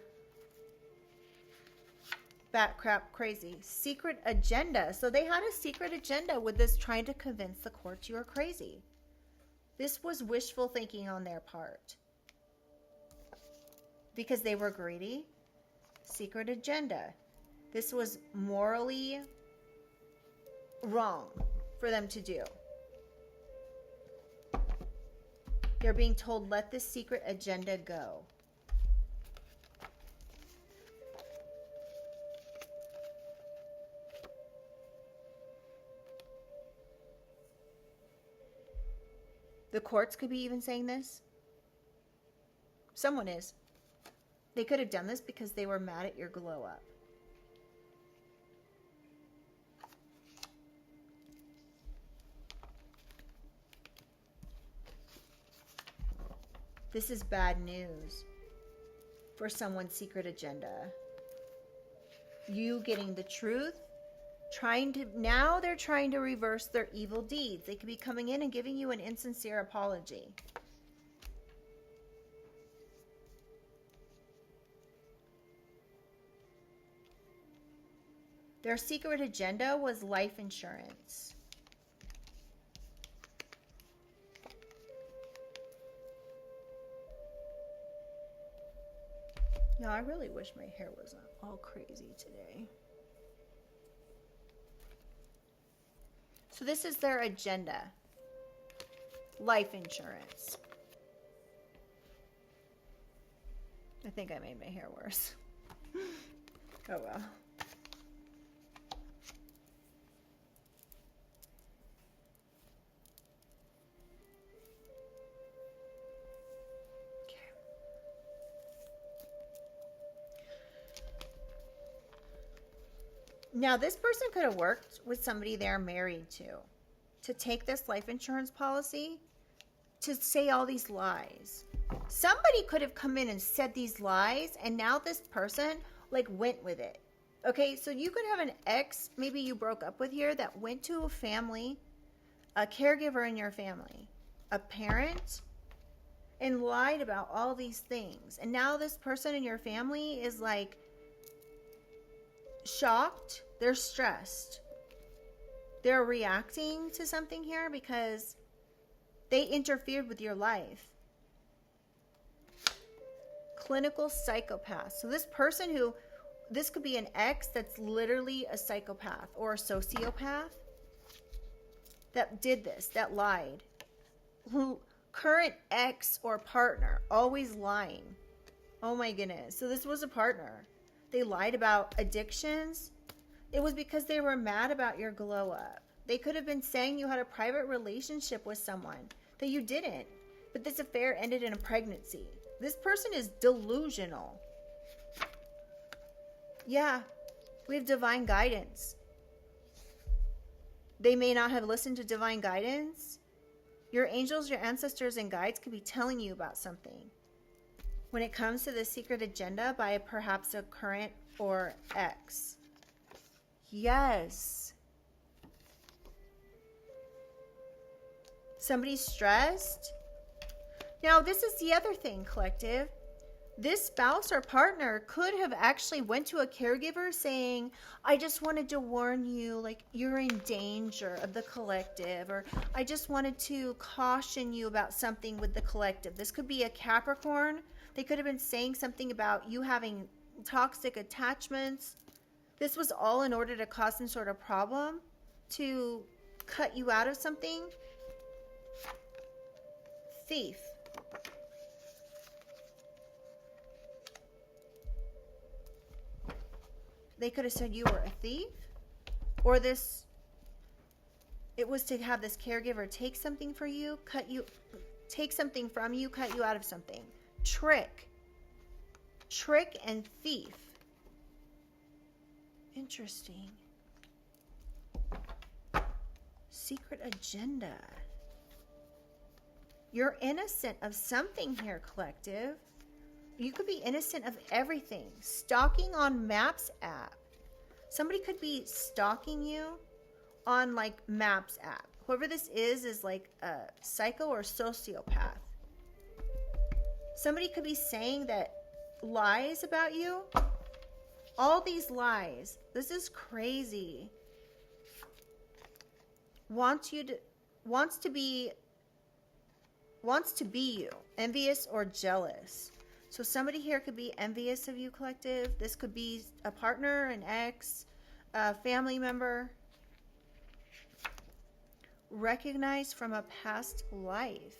bat crap crazy. Secret agenda. So they had a secret agenda with this, trying to convince the courts you were crazy. This was wishful thinking on their part. Because they were greedy. Secret agenda. This was morally wrong for them to do. They're being told, let this secret agenda go. The courts could be even saying this. Someone is. They could have done this because they were mad at your glow up. This is bad news for someone's secret agenda. You getting the truth Now they're trying to reverse their evil deeds. They could be coming in and giving you an insincere apology. Their secret agenda was life insurance. Yeah, I really wish my hair wasn't all crazy today. So this is their agenda. Life insurance. I think I made my hair worse. Oh well. Now, this person could have worked with somebody they're married to take this life insurance policy, to say all these lies. Somebody could have come in and said these lies, and now this person like went with it. Okay, so you could have an ex, maybe you broke up with here, that went to a family, a caregiver in your family, a parent, and lied about all these things. And now this person in your family is like shocked. They're stressed. They're reacting to something here because they interfered with your life. Clinical psychopath. So this person this could be an ex that's literally a psychopath or a sociopath that did this, that lied. Current ex or partner, always lying. Oh my goodness. So this was a partner. They lied about addictions. It was because they were mad about your glow up. They could have been saying you had a private relationship with someone that you didn't, but this affair ended in a pregnancy. This person is delusional. Yeah, we have divine guidance. They may not have listened to divine guidance. Your angels, your ancestors, and guides could be telling you about something when it comes to the secret agenda by perhaps a current or ex. Yes. Somebody's stressed. Now, this is the other thing, collective. This spouse or partner could have actually went to a caregiver saying, I just wanted to warn you, like, you're in danger of the collective, or I just wanted to caution you about something with the collective. This could be a Capricorn. They could have been saying something about you having toxic attachments. This was all in order to cause some sort of problem, to cut you out of something. Thief. They could have said you were a thief, or it was to have this caregiver take something for you, take something from you, cut you out of something. Trick and thief. Interesting. Secret agenda. You're innocent of something here, collective. You could be innocent of everything. Stalking on Maps app. Somebody could be stalking you on like Maps app. Whoever this is like a psycho or sociopath. Somebody could be saying that lies about you. All these lies. This is crazy. Wants to be you. Envious or jealous. So somebody here could be envious of you, collective. This could be a partner, an ex, a family member. Recognized from a past life.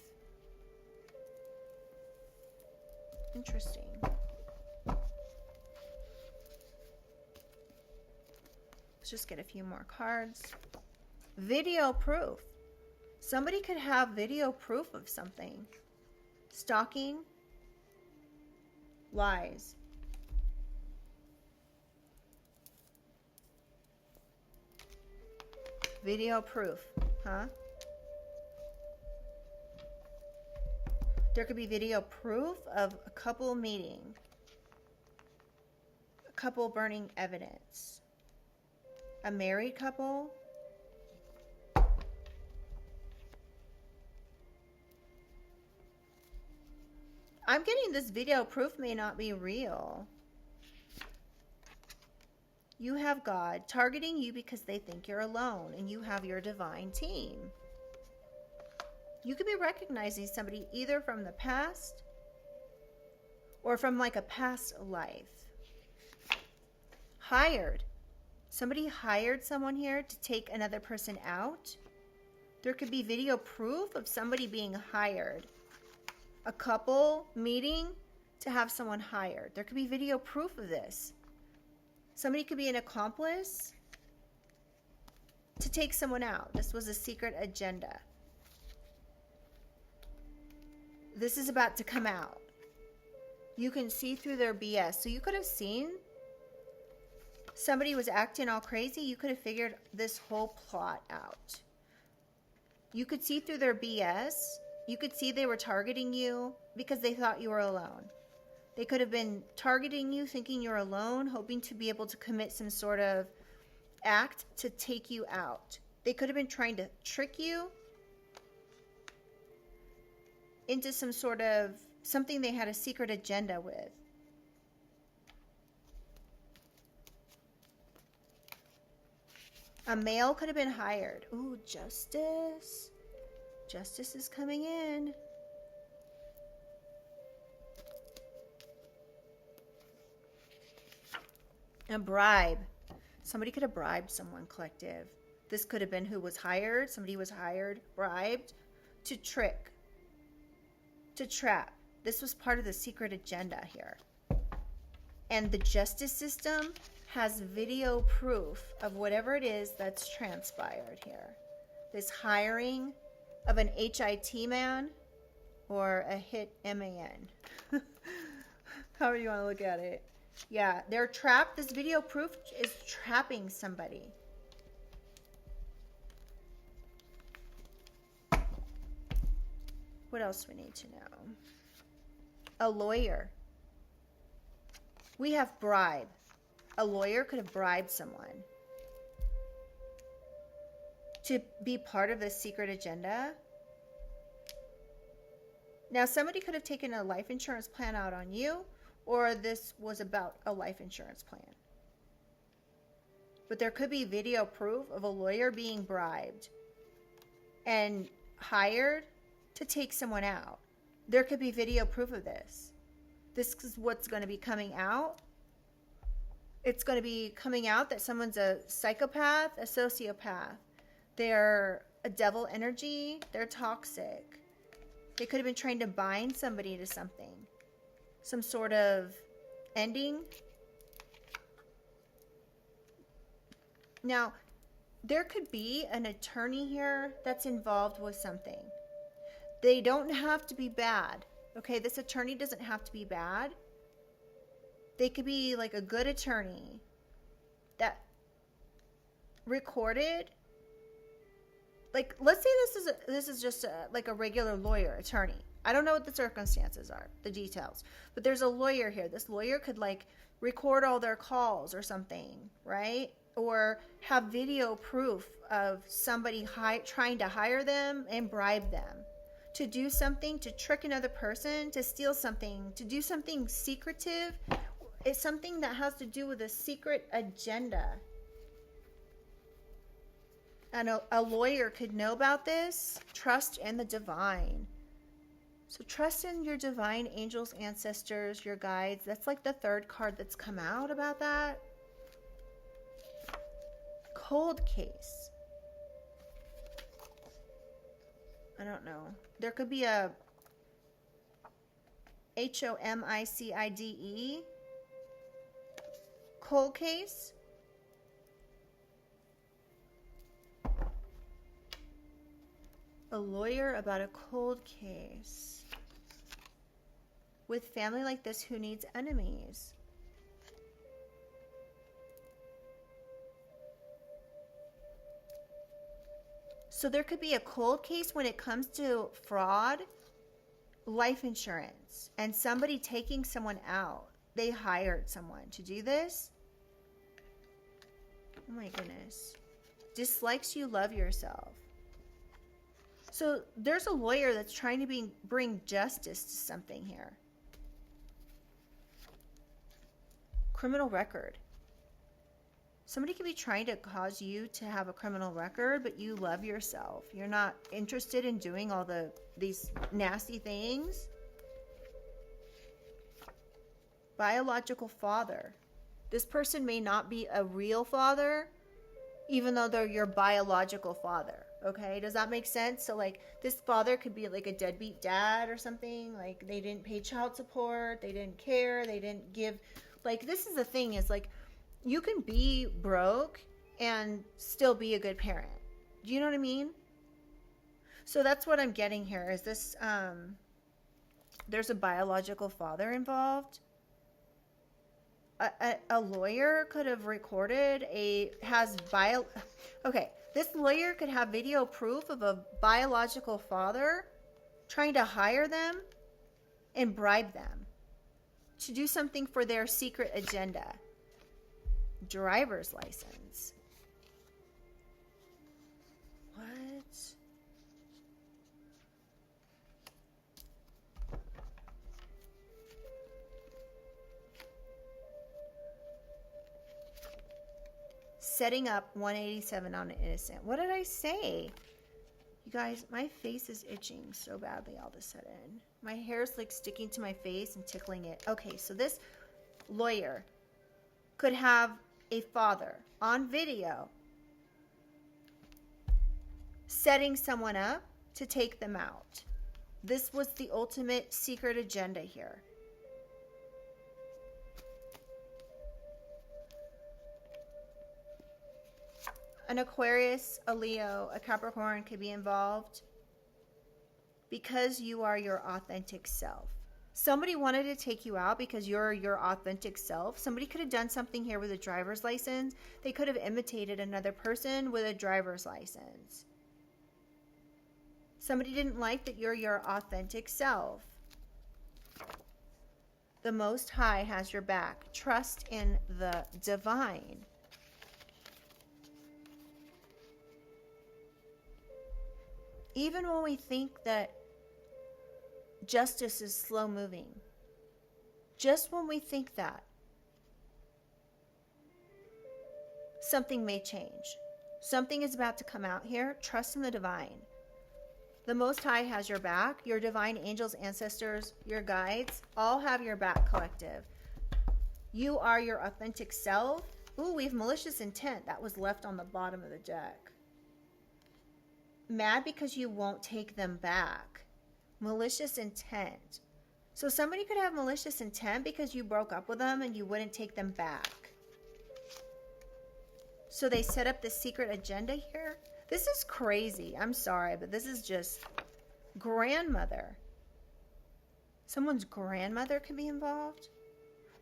Interesting. Let's just get a few more cards. Video proof. Somebody could have video proof of something. Stalking. Lies. Video proof, huh? There could be video proof of a couple meeting. A couple burning evidence. A married couple. I'm getting this video proof may not be real. You have God targeting you because they think you're alone, and you have your divine team. You could be recognizing somebody either from the past or from like a past life. Hired. Somebody hired someone here to take another person out. There could be video proof of somebody being hired. A couple meeting to have someone hired. There could be video proof of this. Somebody could be an accomplice to take someone out. This was a secret agenda. This is about to come out. You can see through their BS. So you could have seen somebody was acting all crazy. You could have figured this whole plot out. You could see through their BS. You could see they were targeting you because they thought you were alone. They could have been targeting you thinking you're alone, hoping to be able to commit some sort of act to take you out. They could have been trying to trick you into some sort of something they had a secret agenda with. A male could have been hired. Ooh, justice. Justice is coming in. A bribe. Somebody could have bribed someone, collective. This could have been who was hired. Somebody was hired, bribed to trick, to trap. This was part of the secret agenda here. And the justice system has video proof of whatever it is that's transpired here. This hiring of an HIT man or a hit MAN. However you want to look at it. Yeah, they're trapped. This video proof is trapping somebody. What else we need to know? A lawyer. We have bribe. A lawyer could have bribed someone to be part of this secret agenda. Now, somebody could have taken a life insurance plan out on you, or this was about a life insurance plan. But there could be video proof of a lawyer being bribed and hired to take someone out. There could be video proof of this. This is what's going to be coming out. It's going to be coming out that someone's a psychopath, a sociopath. They're a devil energy. They're toxic. They could have been trying to bind somebody to something. Some sort of ending. Now, there could be an attorney here that's involved with something. They don't have to be bad. Okay, this attorney doesn't have to be bad. They could be like a good attorney that recorded. Like, let's say this is just like a regular lawyer attorney. I don't know what the circumstances are, the details, but there's a lawyer here. This lawyer could like record all their calls or something, right? Or have video proof of somebody trying to hire them and bribe them to do something, to trick another person, to steal something, to do something secretive. It's something that has to do with a secret agenda. And a lawyer could know about this. Trust in the divine. So trust in your divine angels, ancestors, your guides. That's like the third card that's come out about that. Cold case. I don't know. There could be a HOMICIDE cold case. A lawyer about a cold case. With family like this who needs enemies. So there could be a cold case when it comes to fraud, life insurance, and somebody taking someone out. They hired someone to do this. Oh my goodness. Dislikes you love yourself. So there's a lawyer that's trying to bring justice to something here. Criminal record. Somebody could be trying to cause you to have a criminal record, but you love yourself. You're not interested in doing all these nasty things. Biological father. This person may not be a real father, even though they're your biological father. Okay, does that make sense? So like this father could be like a deadbeat dad or something. Like they didn't pay child support, they didn't care, they didn't give. Like this is the thing, is like you can be broke and still be a good parent. Do you know what I mean? So that's what I'm getting here, is this there's a biological father involved. A lawyer could have recorded okay, this lawyer could have video proof of a biological father trying to hire them and bribe them to do something for their secret agenda. Driver's license. What? Setting up 187 on an innocent. What did I say? You guys, my face is itching so badly all of a sudden. My hair's like sticking to my face and tickling it. Okay, so this lawyer could have a father on video setting someone up to take them out. This was the ultimate secret agenda here. An Aquarius, a Leo, a Capricorn could be involved because you are your authentic self. Somebody wanted to take you out because you're your authentic self. Somebody could have done something here with a driver's license. They could have imitated another person with a driver's license. Somebody didn't like that you're your authentic self. The Most High has your back. Trust in the divine. Even when we think that justice is slow moving, just when we think that, something may change. Something is about to come out here. Trust in the divine. The Most High has your back. Your divine angels, ancestors, your guides, all have your back, collective. You are your authentic self. Ooh, we have malicious intent. That was left on the bottom of the deck. Mad because you won't take them back. Malicious intent. So somebody could have malicious intent because you broke up with them and you wouldn't take them back. So they set up this secret agenda here. This is crazy. I'm sorry, but this is just grandmother. Someone's grandmother could be involved.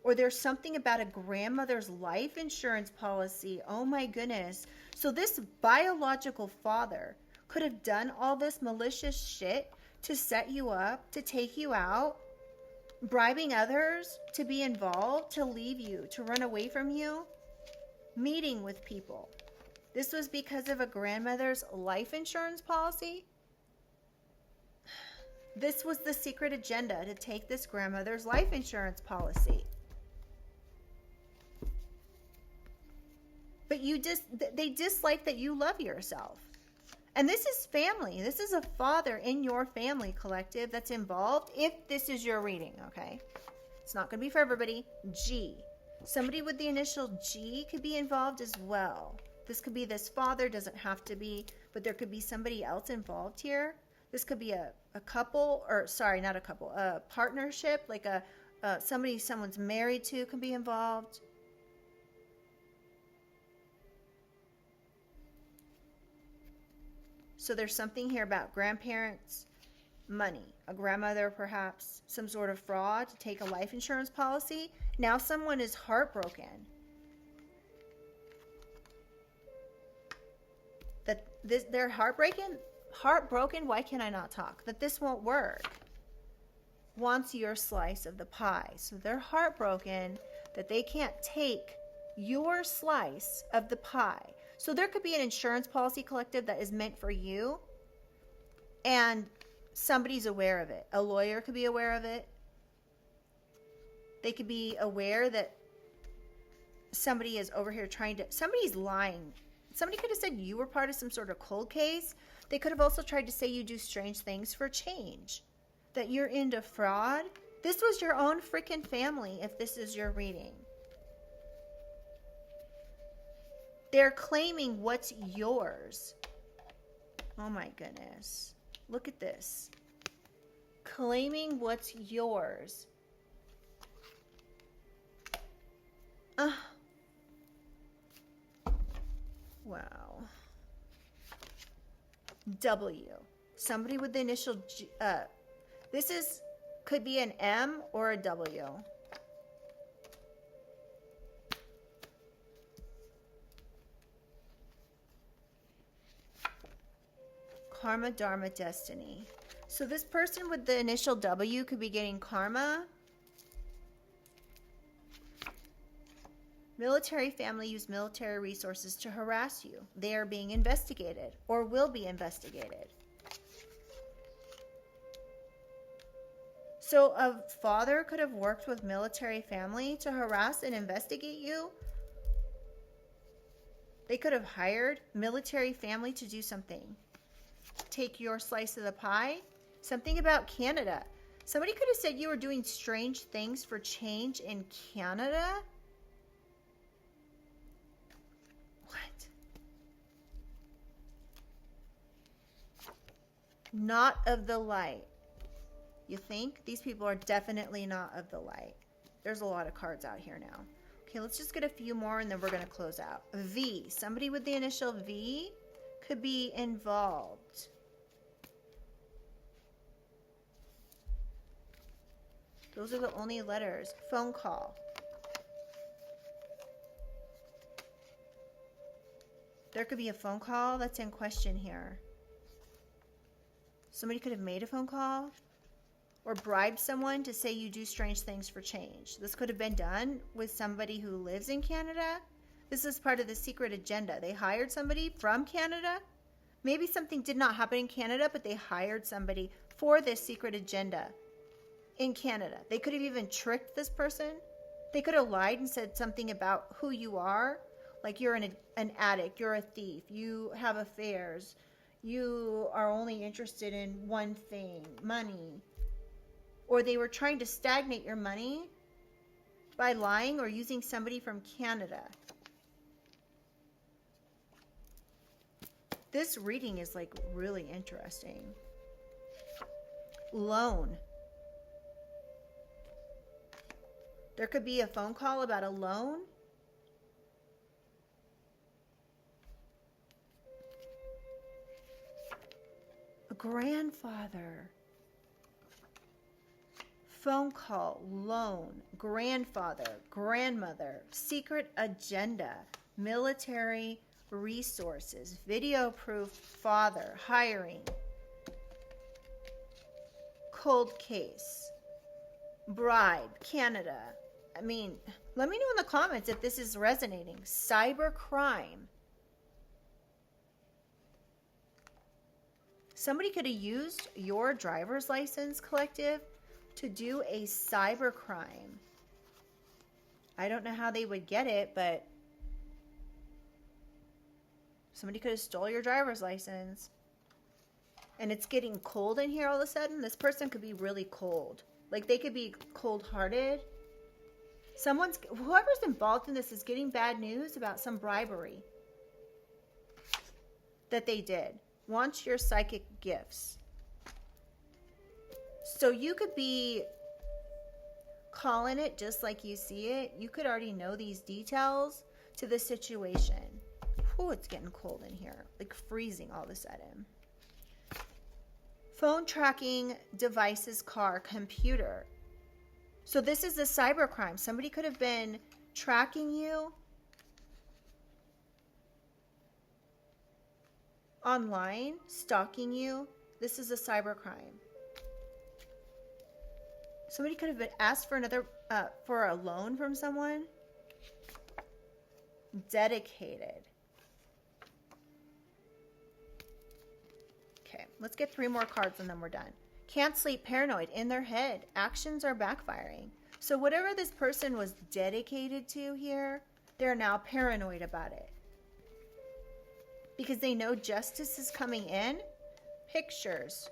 Or there's something about a grandmother's life insurance policy. Oh my goodness. So this biological father could have done all this malicious shit to set you up, to take you out, bribing others to be involved, to leave you, to run away from you, meeting with people. This was because of a grandmother's life insurance policy. This was the secret agenda, to take this grandmother's life insurance policy. But they dislike that you love yourself. And this is family. This is a father in your family, collective, that's involved, if this is your reading, okay? It's not going to be for everybody. G. Somebody with the initial G could be involved as well. This could be this father, doesn't have to be, but there could be somebody else involved here. This could be a couple, or sorry, not a couple, a partnership, like someone's married to can be involved. So there's something here about grandparents, money, a grandmother perhaps, some sort of fraud to take a life insurance policy. Now someone is heartbroken. That they're heartbroken, why can I not talk? That this won't work. Wants your slice of the pie. So they're heartbroken that they can't take your slice of the pie. So there could be an insurance policy collective that is meant for you, and somebody's aware of it. A lawyer could be aware of it. They could be aware that somebody is over here somebody's lying. Somebody could have said you were part of some sort of cold case. They could have also tried to say you do strange things for change, that you're into fraud. This was your own freaking family if this is your reading. They're claiming what's yours. Oh my goodness. Look at this. Claiming what's yours. Wow. W. Somebody with the initial G. Could be an M or a W. Karma, Dharma, Destiny. So this person with the initial W could be getting karma. Military family use military resources to harass you. They are being investigated or will be investigated. So a father could have worked with military family to harass and investigate you. They could have hired military family to do something. Take your slice of the pie. Something about Canada. Somebody could have said you were doing strange things for change in Canada. What? Not of the light. You think? These people are definitely not of the light. There's a lot of cards out here now. Okay, let's just get a few more and then we're going to close out. V. Somebody with the initial V could be involved. Those are the only letters. Phone call. There could be a phone call that's in question here. Somebody could have made a phone call or bribed someone to say you do strange things for change. This could have been done with somebody who lives in Canada. This is part of the secret agenda. They hired somebody from Canada. Maybe something did not happen in Canada, but they hired somebody for this secret agenda in Canada. They could have even tricked this person. They could have lied and said something about who you are. Like you're an addict, you're a thief, you have affairs, you are only interested in one thing, money. Or they were trying to stagnate your money by lying or using somebody from Canada. This reading is like really interesting. Loan. There could be a phone call about a loan. A grandfather. Phone call, loan, grandfather, grandmother, secret agenda, military resources, video proof father, hiring, cold case, bribe, Canada. I mean, let me know in the comments if this is resonating. Cyber crime. Somebody could have used your driver's license collective to do a cyber crime. I don't know how they would get it, but somebody could have stole your driver's license. And it's getting cold in here all of a sudden. This person could be really cold. Like they could be cold-hearted. Whoever's involved in this is getting bad news about some bribery that they did. Wants your psychic gifts. So you could be calling it just like you see it. You could already know these details to the situation. Oh, it's getting cold in here. Like freezing all of a sudden. Phone tracking devices, car, computer. So this is a cybercrime. Somebody could have been tracking you online, stalking you. This is a cybercrime. Somebody could have been asked for for a loan from someone. dedicated. Okay, let's get 3 more cards and then we're done. Can't sleep, paranoid, in their head. Actions are backfiring. So whatever this person was dedicated to here, they're now paranoid about it. Because they know justice is coming in. Pictures.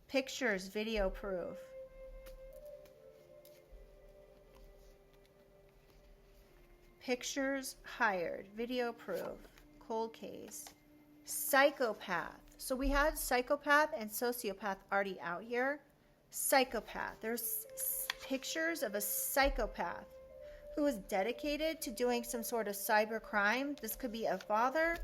Pictures, video proof. Pictures hired, video proof, cold case. Psychopath. So we had psychopath and sociopath already out here. Psychopath. There's pictures of a psychopath who is dedicated to doing some sort of cyber crime. This could be a father.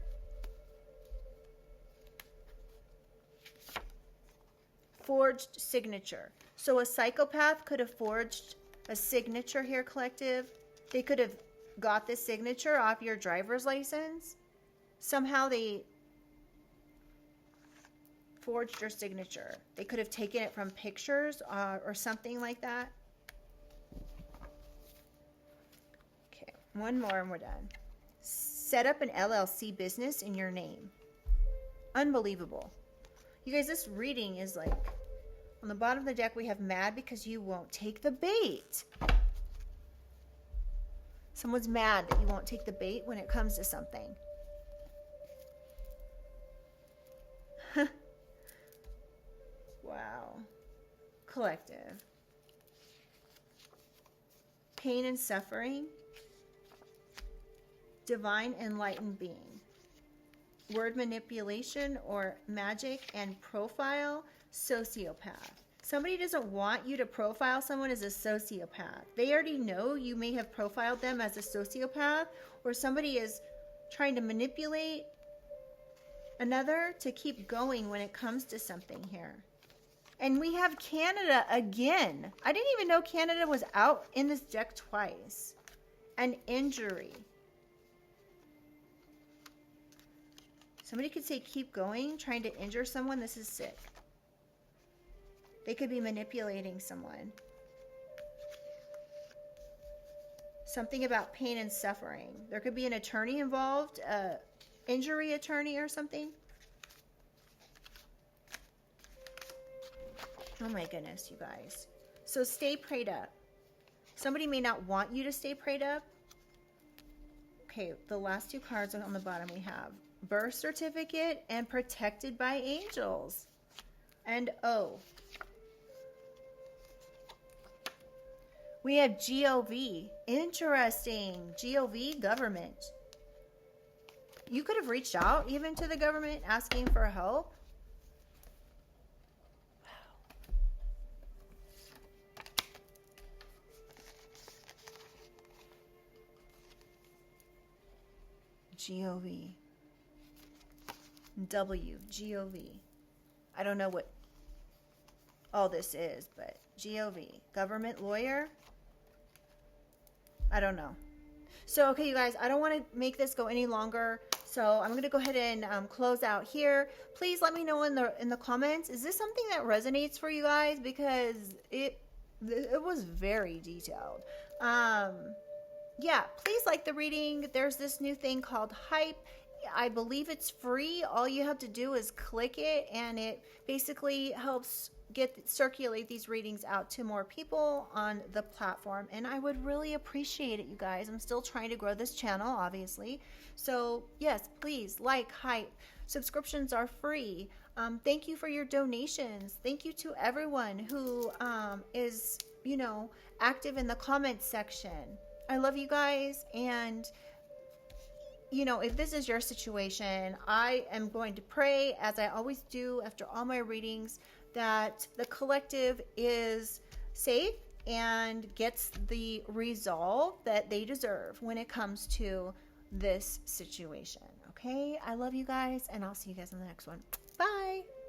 Forged signature. So a psychopath could have forged a signature here, collective. They could have got this signature off your driver's license. Somehow they forged your signature. They could have taken it from pictures or something like that. Okay, one more and we're done. Set up an LLC business in your name. Unbelievable. You guys, this reading is like, on the bottom of the deck we have mad because you won't take the bait. Someone's mad that you won't take the bait when it comes to something. Wow. Collective. Pain and suffering. Divine enlightened being. Word manipulation or magic and profile. Sociopath. Somebody doesn't want you to profile someone as a sociopath. They already know you may have profiled them as a sociopath, or somebody is trying to manipulate another to keep going when it comes to something here. And we have Canada again. I didn't even know Canada was out in this deck twice. An injury. Somebody could say keep going, trying to injure someone. This is sick. They could be manipulating someone. Something about pain and suffering. There could be an attorney involved, injury attorney or something. Oh my goodness, you guys. So stay prayed up. Somebody may not want you to stay prayed up. Okay, the last 2 cards on the bottom we have birth certificate and protected by angels. And O. We have GOV. Interesting. GOV, government. You could have reached out even to the government asking for help. Wow. GOV. W. GOV. I don't know what all this is, but GOV. Government lawyer. I don't know. So, okay, you guys, I don't want to make this go any longer. So I'm going to go ahead and close out here. Please let me know in the comments. Is this something that resonates for you guys? Because it was very detailed. Yeah, please like the reading. There's this new thing called Hype. I believe it's free. All you have to do is click it, and it basically helps circulate these readings out to more people on the platform, and I would really appreciate it, you guys. I'm still trying to grow this channel, obviously. So yes, please like, Hype. Subscriptions are free. Thank you for your donations. Thank you to everyone who is, active in the comments section. I love you guys, and if this is your situation, I am going to pray, as I always do after all my readings, that the collective is safe and gets the resolve that they deserve when it comes to this situation. Okay? I love you guys, and I'll see you guys in the next one. Bye!